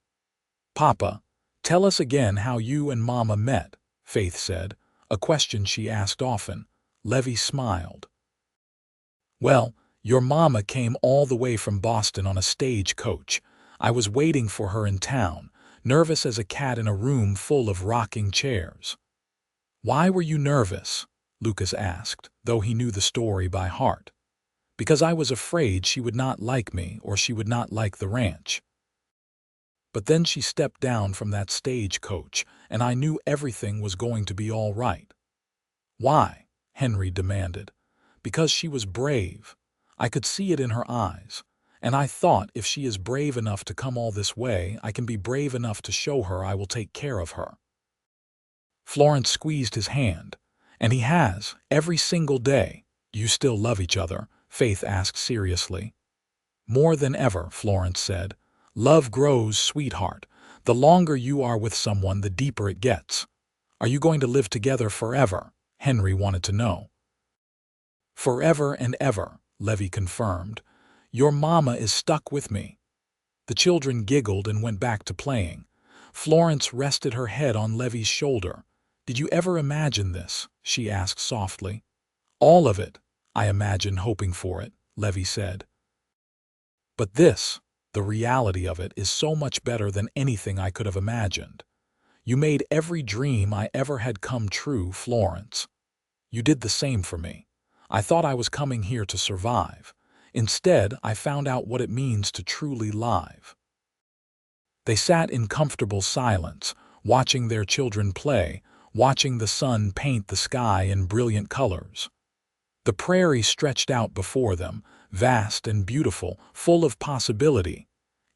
[SPEAKER 1] Papa, tell us again how you and Mama met, Faith said, a question she asked often. Levi smiled. Well, your mama came all the way from Boston on a stagecoach. I was waiting for her in town, nervous as a cat in a room full of rocking chairs. Why were you nervous? Lucas asked, though he knew the story by heart. Because I was afraid she would not like me or she would not like the ranch. But then she stepped down from that stagecoach, and I knew everything was going to be all right. Why? Henry demanded. Because she was brave. I could see it in her eyes. And I thought if she is brave enough to come all this way, I can be brave enough to show her I will take care of her. Florence squeezed his hand. And he has, every single day. Do you still love each other? Faith asked seriously. More than ever, Florence said. Love grows, sweetheart. The longer you are with someone, the deeper it gets. Are you going to live together forever? Henry wanted to know. Forever and ever, Levi confirmed. Your mama is stuck with me. The children giggled and went back to playing. Florence rested her head on Levi's shoulder. "Did you ever imagine this?" she asked softly. "All of it, I imagine, hoping for it," Levi said. "But this, the reality of it, is so much better than anything I could have imagined. You made every dream I ever had come true, Florence. You did the same for me. I thought I was coming here to survive. Instead, I found out what it means to truly live." They sat in comfortable silence, watching their children play, watching the sun paint the sky in brilliant colors. The prairie stretched out before them, vast and beautiful, full of possibility.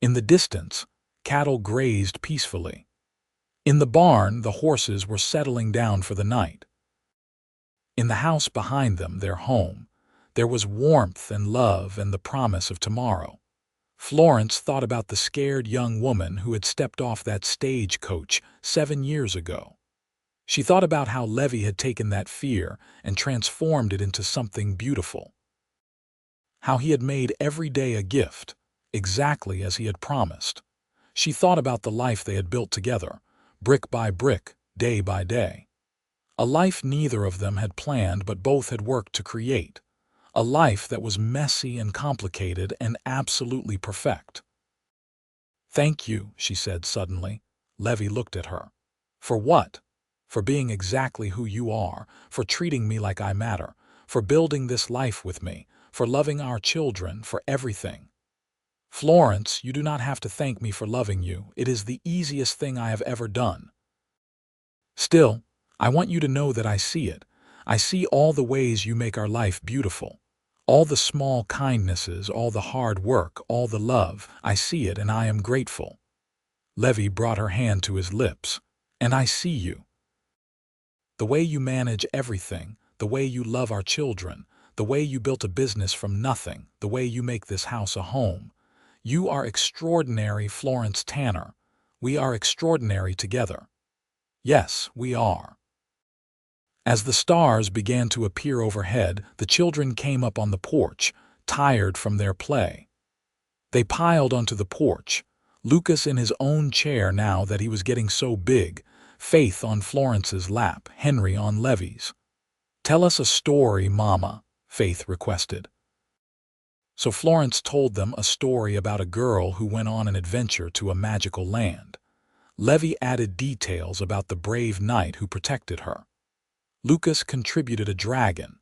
[SPEAKER 1] In the distance, cattle grazed peacefully. In the barn, the horses were settling down for the night. In the house behind them, their home, there was warmth and love and the promise of tomorrow. Florence thought about the scared young woman who had stepped off that stagecoach 7 years ago. She thought about how Levi had taken that fear and transformed it into something beautiful. How he had made every day a gift, exactly as he had promised. She thought about the life they had built together, brick by brick, day by day. A life neither of them had planned but both had worked to create. A life that was messy and complicated and absolutely perfect. "Thank you," she said suddenly. Levi looked at her. "For what?" "For being exactly who you are, for treating me like I matter, for building this life with me, for loving our children, for everything." "Florence, you do not have to thank me for loving you. It is the easiest thing I have ever done. Still, I want you to know that I see it. I see all the ways you make our life beautiful. All the small kindnesses, all the hard work, all the love. I see it and I am grateful." Levi brought her hand to his lips. "And I see you. The way you manage everything, the way you love our children, the way you built a business from nothing, the way you make this house a home. You are extraordinary, Florence Tanner. We are extraordinary together. Yes, we are." As the stars began to appear overhead, the children came up on the porch, tired from their play. They piled onto the porch, Lucas in his own chair now that he was getting so big, Faith on Florence's lap, Henry on Levi's. "Tell us a story, Mama," Faith requested. So Florence told them a story about a girl who went on an adventure to a magical land. Levi added details about the brave knight who protected her. Lucas contributed a dragon.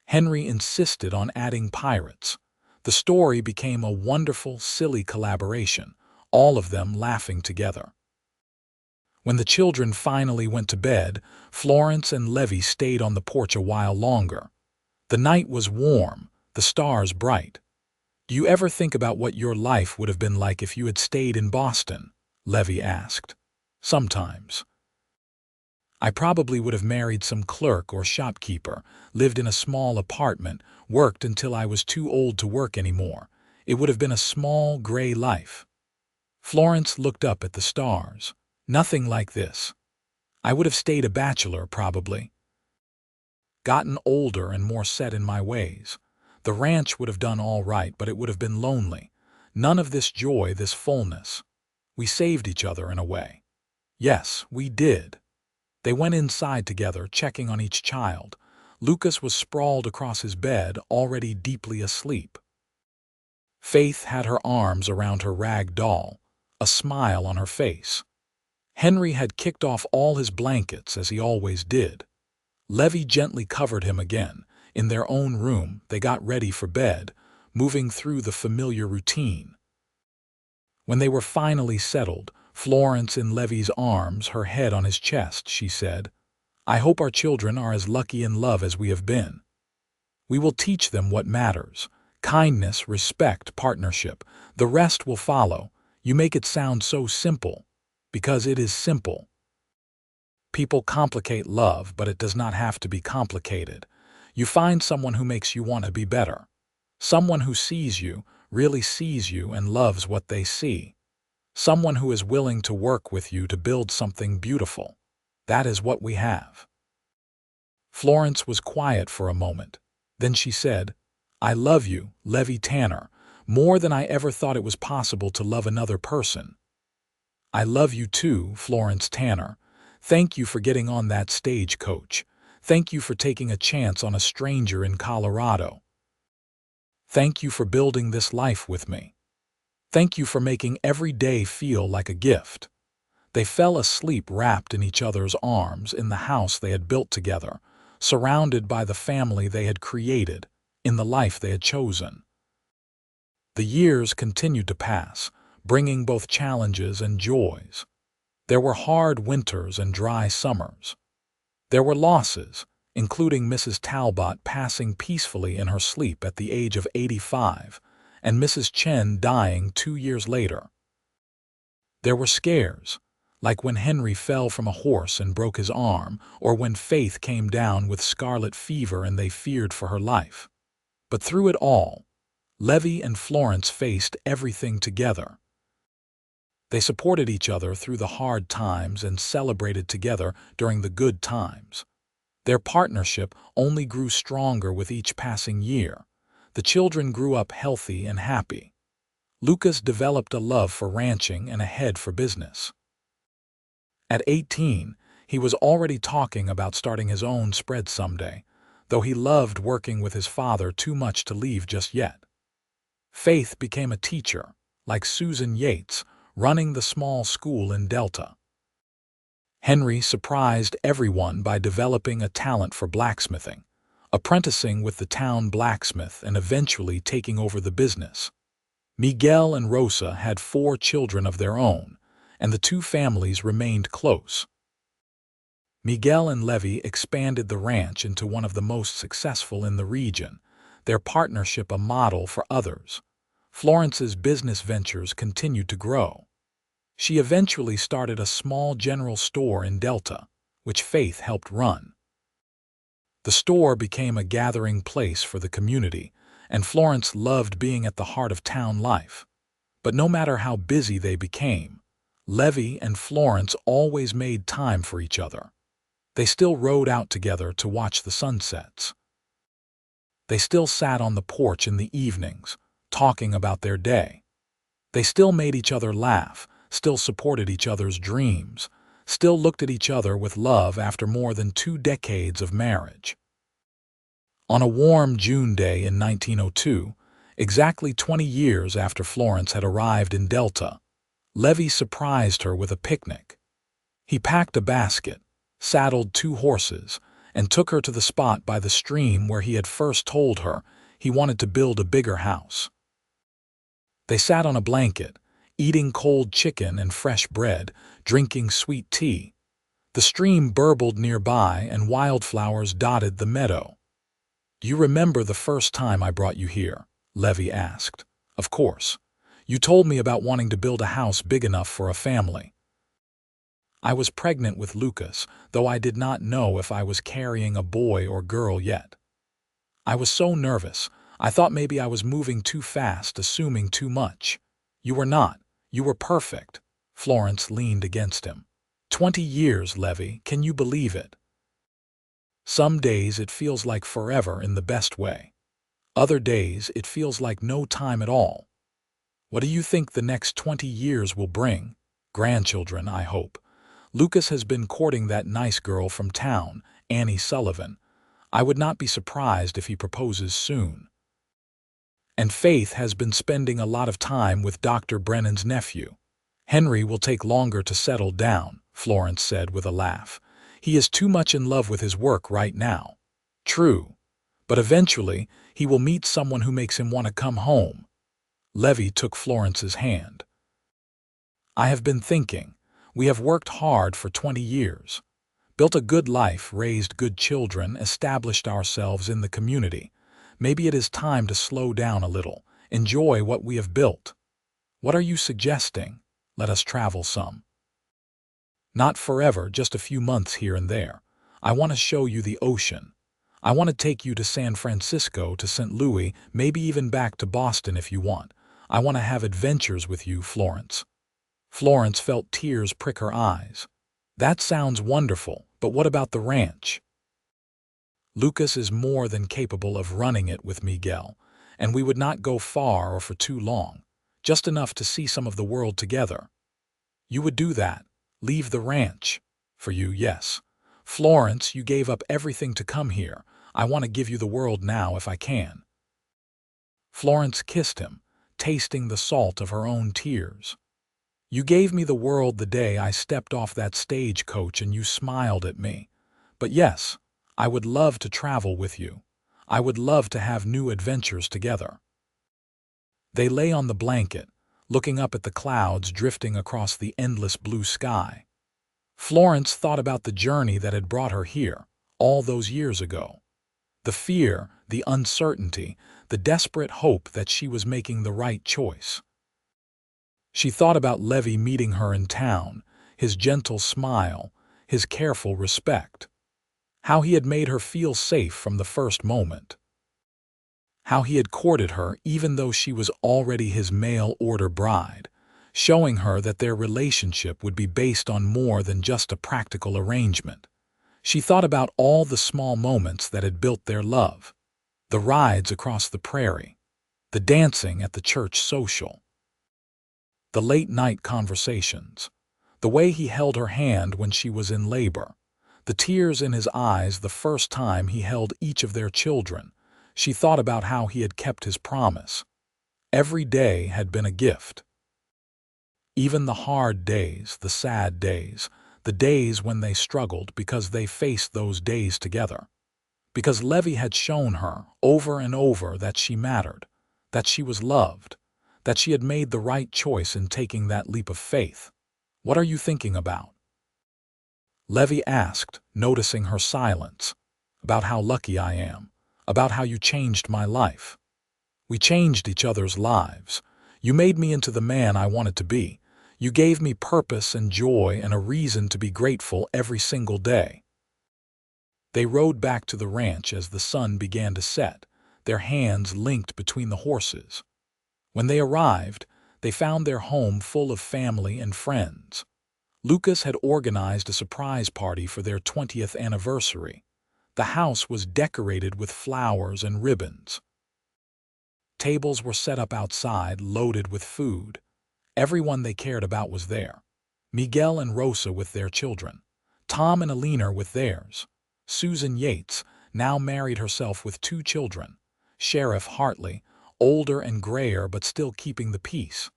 [SPEAKER 1] Henry insisted on adding pirates. The story became a wonderful, silly collaboration, all of them laughing together. When the children finally went to bed, Florence and Levi stayed on the porch a while longer. The night was warm, the stars bright. "Do you ever think about what your life would have been like if you had stayed in Boston?" Levi asked. "Sometimes. I probably would have married some clerk or shopkeeper, lived in a small apartment, worked until I was too old to work anymore. It would have been a small, gray life." Florence looked up at the stars. "Nothing like this. I would have stayed a bachelor, probably. Gotten older and more set in my ways. The ranch would have done all right, but it would have been lonely. None of this joy, this fullness. We saved each other in a way. Yes, we did." They went inside together, checking on each child. Lucas was sprawled across his bed, already deeply asleep. Faith had her arms around her rag doll, a smile on her face. Henry had kicked off all his blankets, as he always did. Levi gently covered him again. In their own room, they got ready for bed, moving through the familiar routine. When they were finally settled, Florence in Levi's arms, her head on his chest, she said, "I hope our children are as lucky in love as we have been. We will teach them what matters. Kindness, respect, partnership. The rest will follow. You make it sound so simple. Because it is simple. People complicate love, but it does not have to be complicated. You find someone who makes you want to be better. Someone who sees you, really sees you and loves what they see. Someone who is willing to work with you to build something beautiful. That is what we have." Florence was quiet for a moment. Then she said, "I love you, Levi Tanner, More than I ever thought it was possible to love another person. I love you too, Florence Tanner. Thank you for getting on that stage, coach. Thank you for taking a chance on a stranger in Colorado. Thank you for building this life with me. Thank you for making every day feel like a gift. They fell asleep wrapped in each other's arms in the house they had built together, surrounded by the family they had created, in the life they had chosen. The years continued to pass, bringing both challenges and joys. There were hard winters and dry summers. There were losses, including Mrs. Talbot passing peacefully in her sleep at the age of 85, and Mrs. Chen dying 2 years later. There were scares, like when Henry fell from a horse and broke his arm, or when Faith came down with scarlet fever and they feared for her life. But through it all, Levi and Florence faced everything together. They supported each other through the hard times and celebrated together during the good times. Their partnership only grew stronger with each passing year. The children grew up healthy and happy. Lucas developed a love for ranching and a head for business. At 18, he was already talking about starting his own spread someday, though he loved working with his father too much to leave just yet. Faith became a teacher, like Susan Yates, running the small school in Delta. Henry surprised everyone by developing a talent for blacksmithing, apprenticing with the town blacksmith and eventually taking over the business. Miguel and Rosa had 4 children of their own, and the two families remained close. Miguel and Levi expanded the ranch into one of the most successful in the region, their partnership a model for others. Florence's business ventures continued to grow. She eventually started a small general store in Delta, which Faith helped run. The store became a gathering place for the community, and Florence loved being at the heart of town life. But no matter how busy they became, Levi and Florence always made time for each other. They still rode out together to watch the sunsets. They still sat on the porch in the evenings, talking about their day. They still made each other laugh, still supported each other's dreams, still looked at each other with love after more than 2 decades of marriage. On a warm June day in 1902, exactly 20 years after Florence had arrived in Delta, Levi surprised her with a picnic. He packed a basket, saddled 2 horses, and took her to the spot by the stream where he had first told her he wanted to build a bigger house. They sat on a blanket, eating cold chicken and fresh bread, drinking sweet tea. The stream burbled nearby and wildflowers dotted the meadow. "Do you remember the first time I brought you here?" Levi asked. "Of course. You told me about wanting to build a house big enough for a family." "I was pregnant with Lucas, though I did not know if I was carrying a boy or girl yet. I was so nervous. I thought maybe I was moving too fast, assuming too much. You were not. You were perfect." Florence leaned against him. 20 years, Levi, can you believe it? Some days it feels like forever in the best way. Other days it feels like no time at all. What do you think the next 20 years will bring? Grandchildren, I hope. Lucas has been courting that nice girl from town, Annie Sullivan. I would not be surprised if he proposes soon. And Faith has been spending a lot of time with Dr. Brennan's nephew. Henry will take longer to settle down, Florence said with a laugh. He is too much in love with his work right now. True. But eventually, he will meet someone who makes him want to come home. Levi took Florence's hand. I have been thinking. We have worked hard for 20 years. Built a good life, raised good children, established ourselves in the community. Maybe it is time to slow down a little, enjoy what we have built. What are you suggesting? Let us travel some. Not forever, just a few months here and there. I want to show you the ocean. I want to take you to San Francisco, to St. Louis, maybe even back to Boston if you want. I want to have adventures with you, Florence. Florence felt tears prick her eyes. That sounds wonderful, but what about the ranch? Lucas is more than capable of running it with Miguel, and we would not go far or for too long, just enough to see some of the world together. You would do that, leave the ranch. For you, yes. Florence, you gave up everything to come here. I want to give you the world now if I can." Florence kissed him, tasting the salt of her own tears. "You gave me the world the day I stepped off that stagecoach and you smiled at me. But yes, I would love to travel with you. I would love to have new adventures together." They lay on the blanket, looking up at the clouds drifting across the endless blue sky. Florence thought about the journey that had brought her here, all those years ago. The fear, the uncertainty, the desperate hope that she was making the right choice. She thought about Levi meeting her in town, his gentle smile, his careful respect. How he had made her feel safe from the first moment. How he had courted her even though she was already his mail-order bride, showing her that their relationship would be based on more than just a practical arrangement. She thought about all the small moments that had built their love. The rides across the prairie, the dancing at the church social, the late-night conversations, the way he held her hand when she was in labor, the tears in his eyes the first time he held each of their children. She thought about how he had kept his promise. Every day had been a gift. Even the hard days, the sad days, the days when they struggled because they faced those days together. Because Levi had shown her over and over that she mattered, that she was loved, that she had made the right choice in taking that leap of faith. "What are you thinking about?" Levi asked, noticing her silence. "About how lucky I am, about how you changed my life. We changed each other's lives. You made me into the man I wanted to be. You gave me purpose and joy and a reason to be grateful every single day." They rode back to the ranch as the sun began to set, their hands linked between the horses. When they arrived, they found their home full of family and friends. Lucas had organized a surprise party for their 20th anniversary. The house was decorated with flowers and ribbons. Tables were set up outside, loaded with food. Everyone they cared about was there. Miguel and Rosa with their children. Tom and Alina with theirs. Susan Yates, now married herself with 2 children. Sheriff Hartley, older and grayer but still keeping the peace.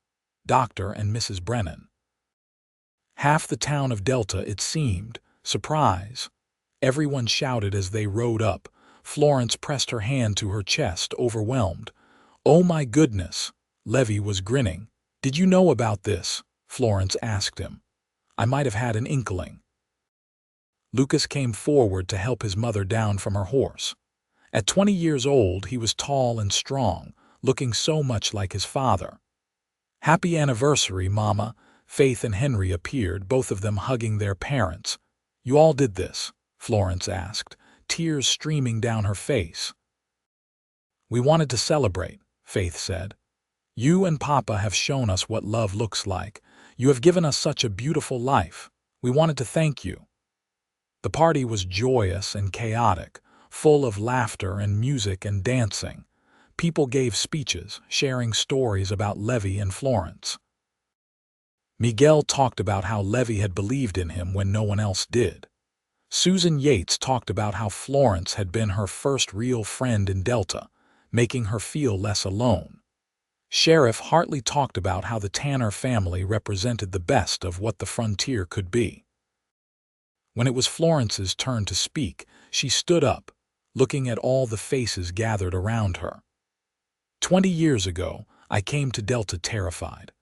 [SPEAKER 1] Dr. and Mrs. Brennan. Half the town of Delta, it seemed. Surprise. Everyone shouted as they rode up. Florence pressed her hand to her chest, overwhelmed. "Oh my goodness!" Levi was grinning. "Did you know about this?" Florence asked him. "I might have had an inkling." Lucas came forward to help his mother down from her horse. At 20 years old, he was tall and strong, looking so much like his father. "Happy anniversary, Mama." Faith and Henry appeared, both of them hugging their parents. "You all did this?" Florence asked, tears streaming down her face. "We wanted to celebrate," Faith said. "You and Papa have shown us what love looks like. You have given us such a beautiful life. We wanted to thank you." The party was joyous and chaotic, full of laughter and music and dancing. People gave speeches, sharing stories about Levi and Florence. Miguel talked about how Levi had believed in him when no one else did. Susan Yates talked about how Florence had been her first real friend in Delta, making her feel less alone. Sheriff Hartley talked about how the Tanner family represented the best of what the frontier could be. When it was Florence's turn to speak, she stood up, looking at all the faces gathered around her. 20 years ago, I came to Delta terrified.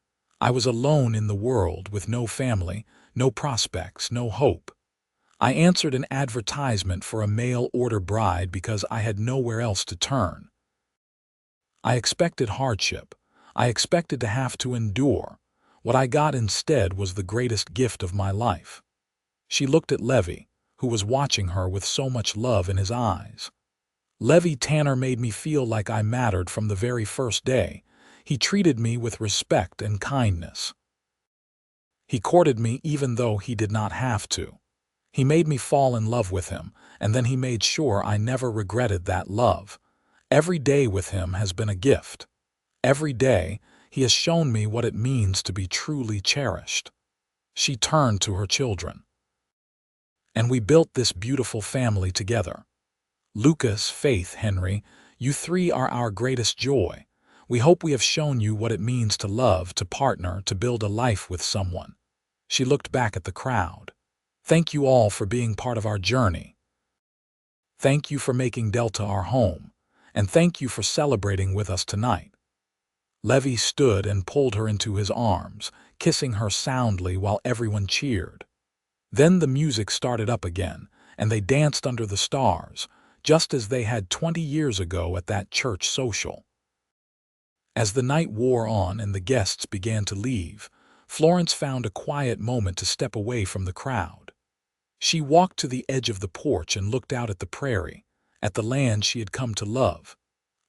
[SPEAKER 1] I was alone in the world with no family, no prospects, no hope. I answered an advertisement for a mail-order bride because I had nowhere else to turn. I expected hardship. I expected to have to endure. What I got instead was the greatest gift of my life. She looked at Levi, who was watching her with so much love in his eyes. Levi Tanner made me feel like I mattered from the very first day. He treated me with respect and kindness. He courted me even though he did not have to. He made me fall in love with him, and then he made sure I never regretted that love. Every day with him has been a gift. Every day, he has shown me what it means to be truly cherished." She turned to her children. "And we built this beautiful family together. Lucas, Faith, Henry, you three are our greatest joy. We hope we have shown you what it means to love, to partner, to build a life with someone." She looked back at the crowd. "Thank you all for being part of our journey. Thank you for making Delta our home. And thank you for celebrating with us tonight." Levi stood and pulled her into his arms, kissing her soundly while everyone cheered. Then the music started up again, and they danced under the stars, just as they had 20 years ago at that church social. As the night wore on and the guests began to leave, Florence found a quiet moment to step away from the crowd. She walked to the edge of the porch and looked out at the prairie, at the land she had come to love.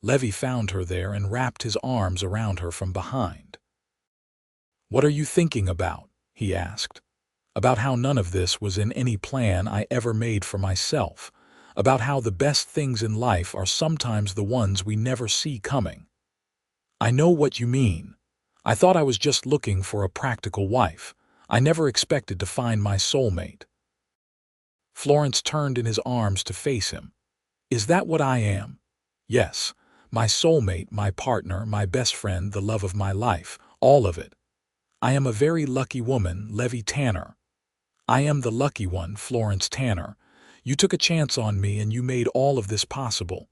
[SPEAKER 1] Levi found her there and wrapped his arms around her from behind. "What are you thinking about?" he asked. "About how none of this was in any plan I ever made for myself, about how the best things in life are sometimes the ones we never see coming." "I know what you mean. I thought I was just looking for a practical wife. I never expected to find my soulmate." Florence turned in his arms to face him. "Is that what I am?" "Yes, my soulmate, my partner, my best friend, the love of my life, all of it. I am a very lucky woman, Levi Tanner." "I am the lucky one, Florence Tanner. You took a chance on me and you made all of this possible.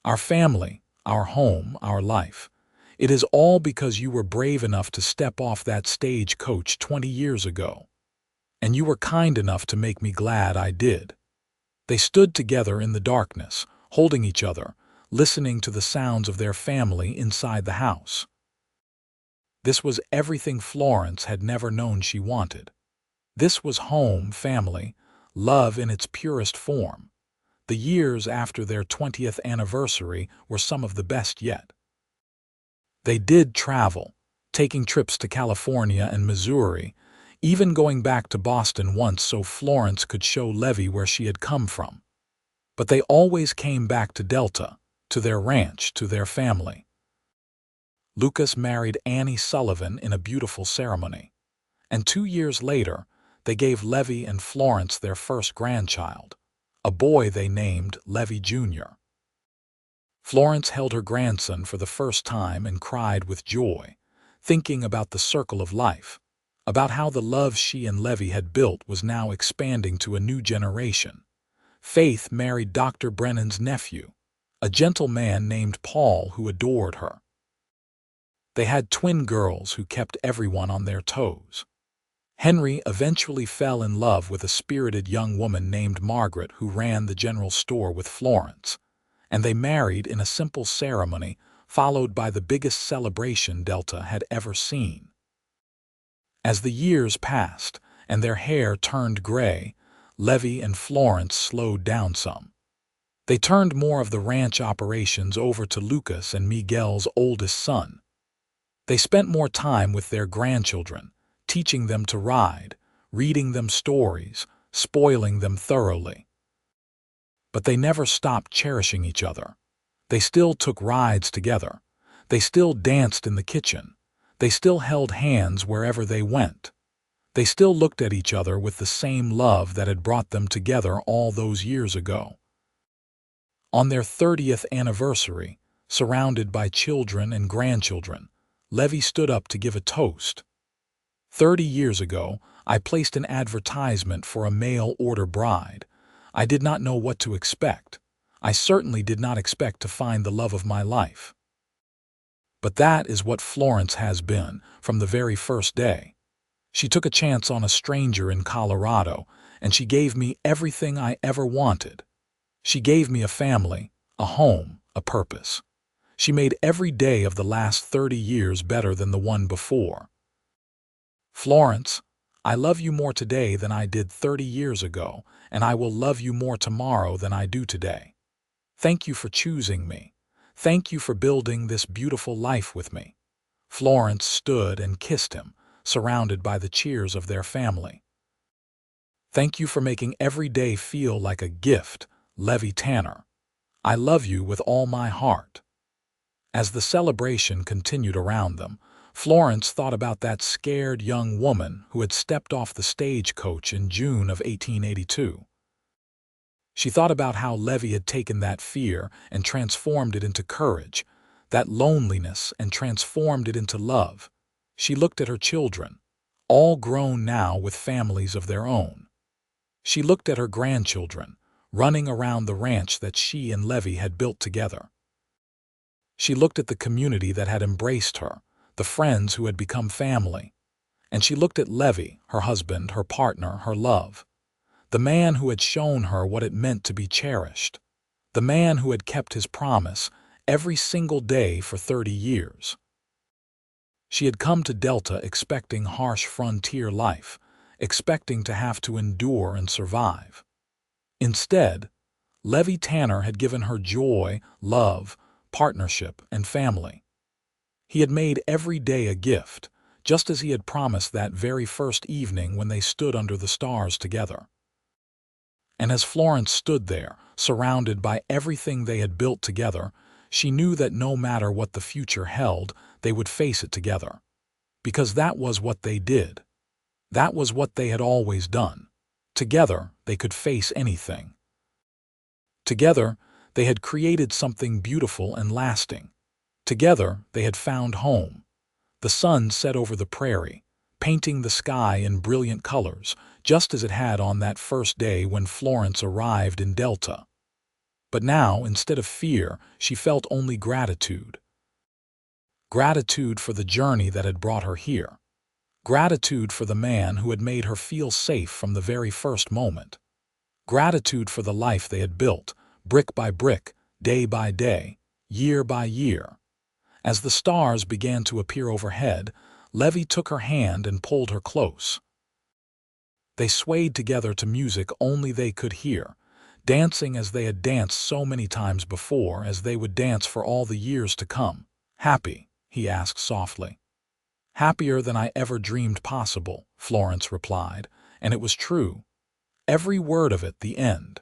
[SPEAKER 1] Our family, our home, our life. It is all because you were brave enough to step off that stagecoach 20 years ago. And you were kind enough to make me glad I did." They stood together in the darkness, holding each other, listening to the sounds of their family inside the house. This was everything Florence had never known she wanted. This was home, family, love in its purest form. The years after their 20th anniversary were some of the best yet. They did travel, taking trips to California and Missouri, even going back to Boston once so Florence could show Levi where she had come from. But they always came back to Delta, to their ranch, to their family. Lucas married Annie Sullivan in a beautiful ceremony. And 2 years later, they gave Levi and Florence their first grandchild, a boy they named Levi Jr. Florence held her grandson for the first time and cried with joy, thinking about the circle of life, about how the love she and Levi had built was now expanding to a new generation. Faith married Dr. Brennan's nephew, a gentle man named Paul who adored her. They had twin girls who kept everyone on their toes. Henry eventually fell in love with a spirited young woman named Margaret who ran the general store with Florence, and they married in a simple ceremony followed by the biggest celebration Delta had ever seen. As the years passed and their hair turned gray, Levi and Florence slowed down some. They turned more of the ranch operations over to Lucas and Miguel's oldest son. They spent more time with their grandchildren, teaching them to ride, reading them stories, spoiling them thoroughly. But they never stopped cherishing each other. They still took rides together. They still danced in the kitchen. They still held hands wherever they went. They still looked at each other with the same love that had brought them together all those years ago. On their 30th anniversary, surrounded by children and grandchildren, Levi stood up to give a toast. 30 years ago, I placed an advertisement for a mail-order bride. I did not know what to expect. I certainly did not expect to find the love of my life. But that is what Florence has been from the very first day. She took a chance on a stranger in Colorado, and she gave me everything I ever wanted. She gave me a family, a home, a purpose. She made every day of the last 30 years better than the one before. Florence, I love you more today than I did 30 years ago, and I will love you more tomorrow than I do today. Thank you for choosing me. Thank you for building this beautiful life with me. Florence stood and kissed him, surrounded by the cheers of their family. Thank you for making every day feel like a gift, Levi Tanner. I love you with all my heart." As the celebration continued around them, Florence thought about that scared young woman who had stepped off the stagecoach in June of 1882. She thought about how Levi had taken that fear and transformed it into courage, that loneliness and transformed it into love. She looked at her children, all grown now with families of their own. She looked at her grandchildren, running around the ranch that she and Levi had built together. She looked at the community that had embraced her, the friends who had become family. And she looked at Levi, her husband, her partner, her love. The man who had shown her what it meant to be cherished. The man who had kept his promise every single day for 30 years. She had come to Delta expecting harsh frontier life, expecting to have to endure and survive. Instead, Levi Tanner had given her joy, love, partnership, and family. He had made every day a gift, just as he had promised that very first evening when they stood under the stars together. And as Florence stood there, surrounded by everything they had built together, she knew that no matter what the future held, they would face it together. Because that was what they did. That was what they had always done. Together, they could face anything. Together, they had created something beautiful and lasting. Together, they had found home. The sun set over the prairie, painting the sky in brilliant colors, just as it had on that first day when Florence arrived in Delta. But now, instead of fear, she felt only gratitude. Gratitude for the journey that had brought her here. Gratitude for the man who had made her feel safe from the very first moment. Gratitude for the life they had built, brick by brick, day by day, year by year. As the stars began to appear overhead, Levi took her hand and pulled her close. They swayed together to music only they could hear, dancing as they had danced so many times before, as they would dance for all the years to come. "Happy?" he asked softly. "Happier than I ever dreamed possible," Florence replied, and it was true. Every word of it, the end.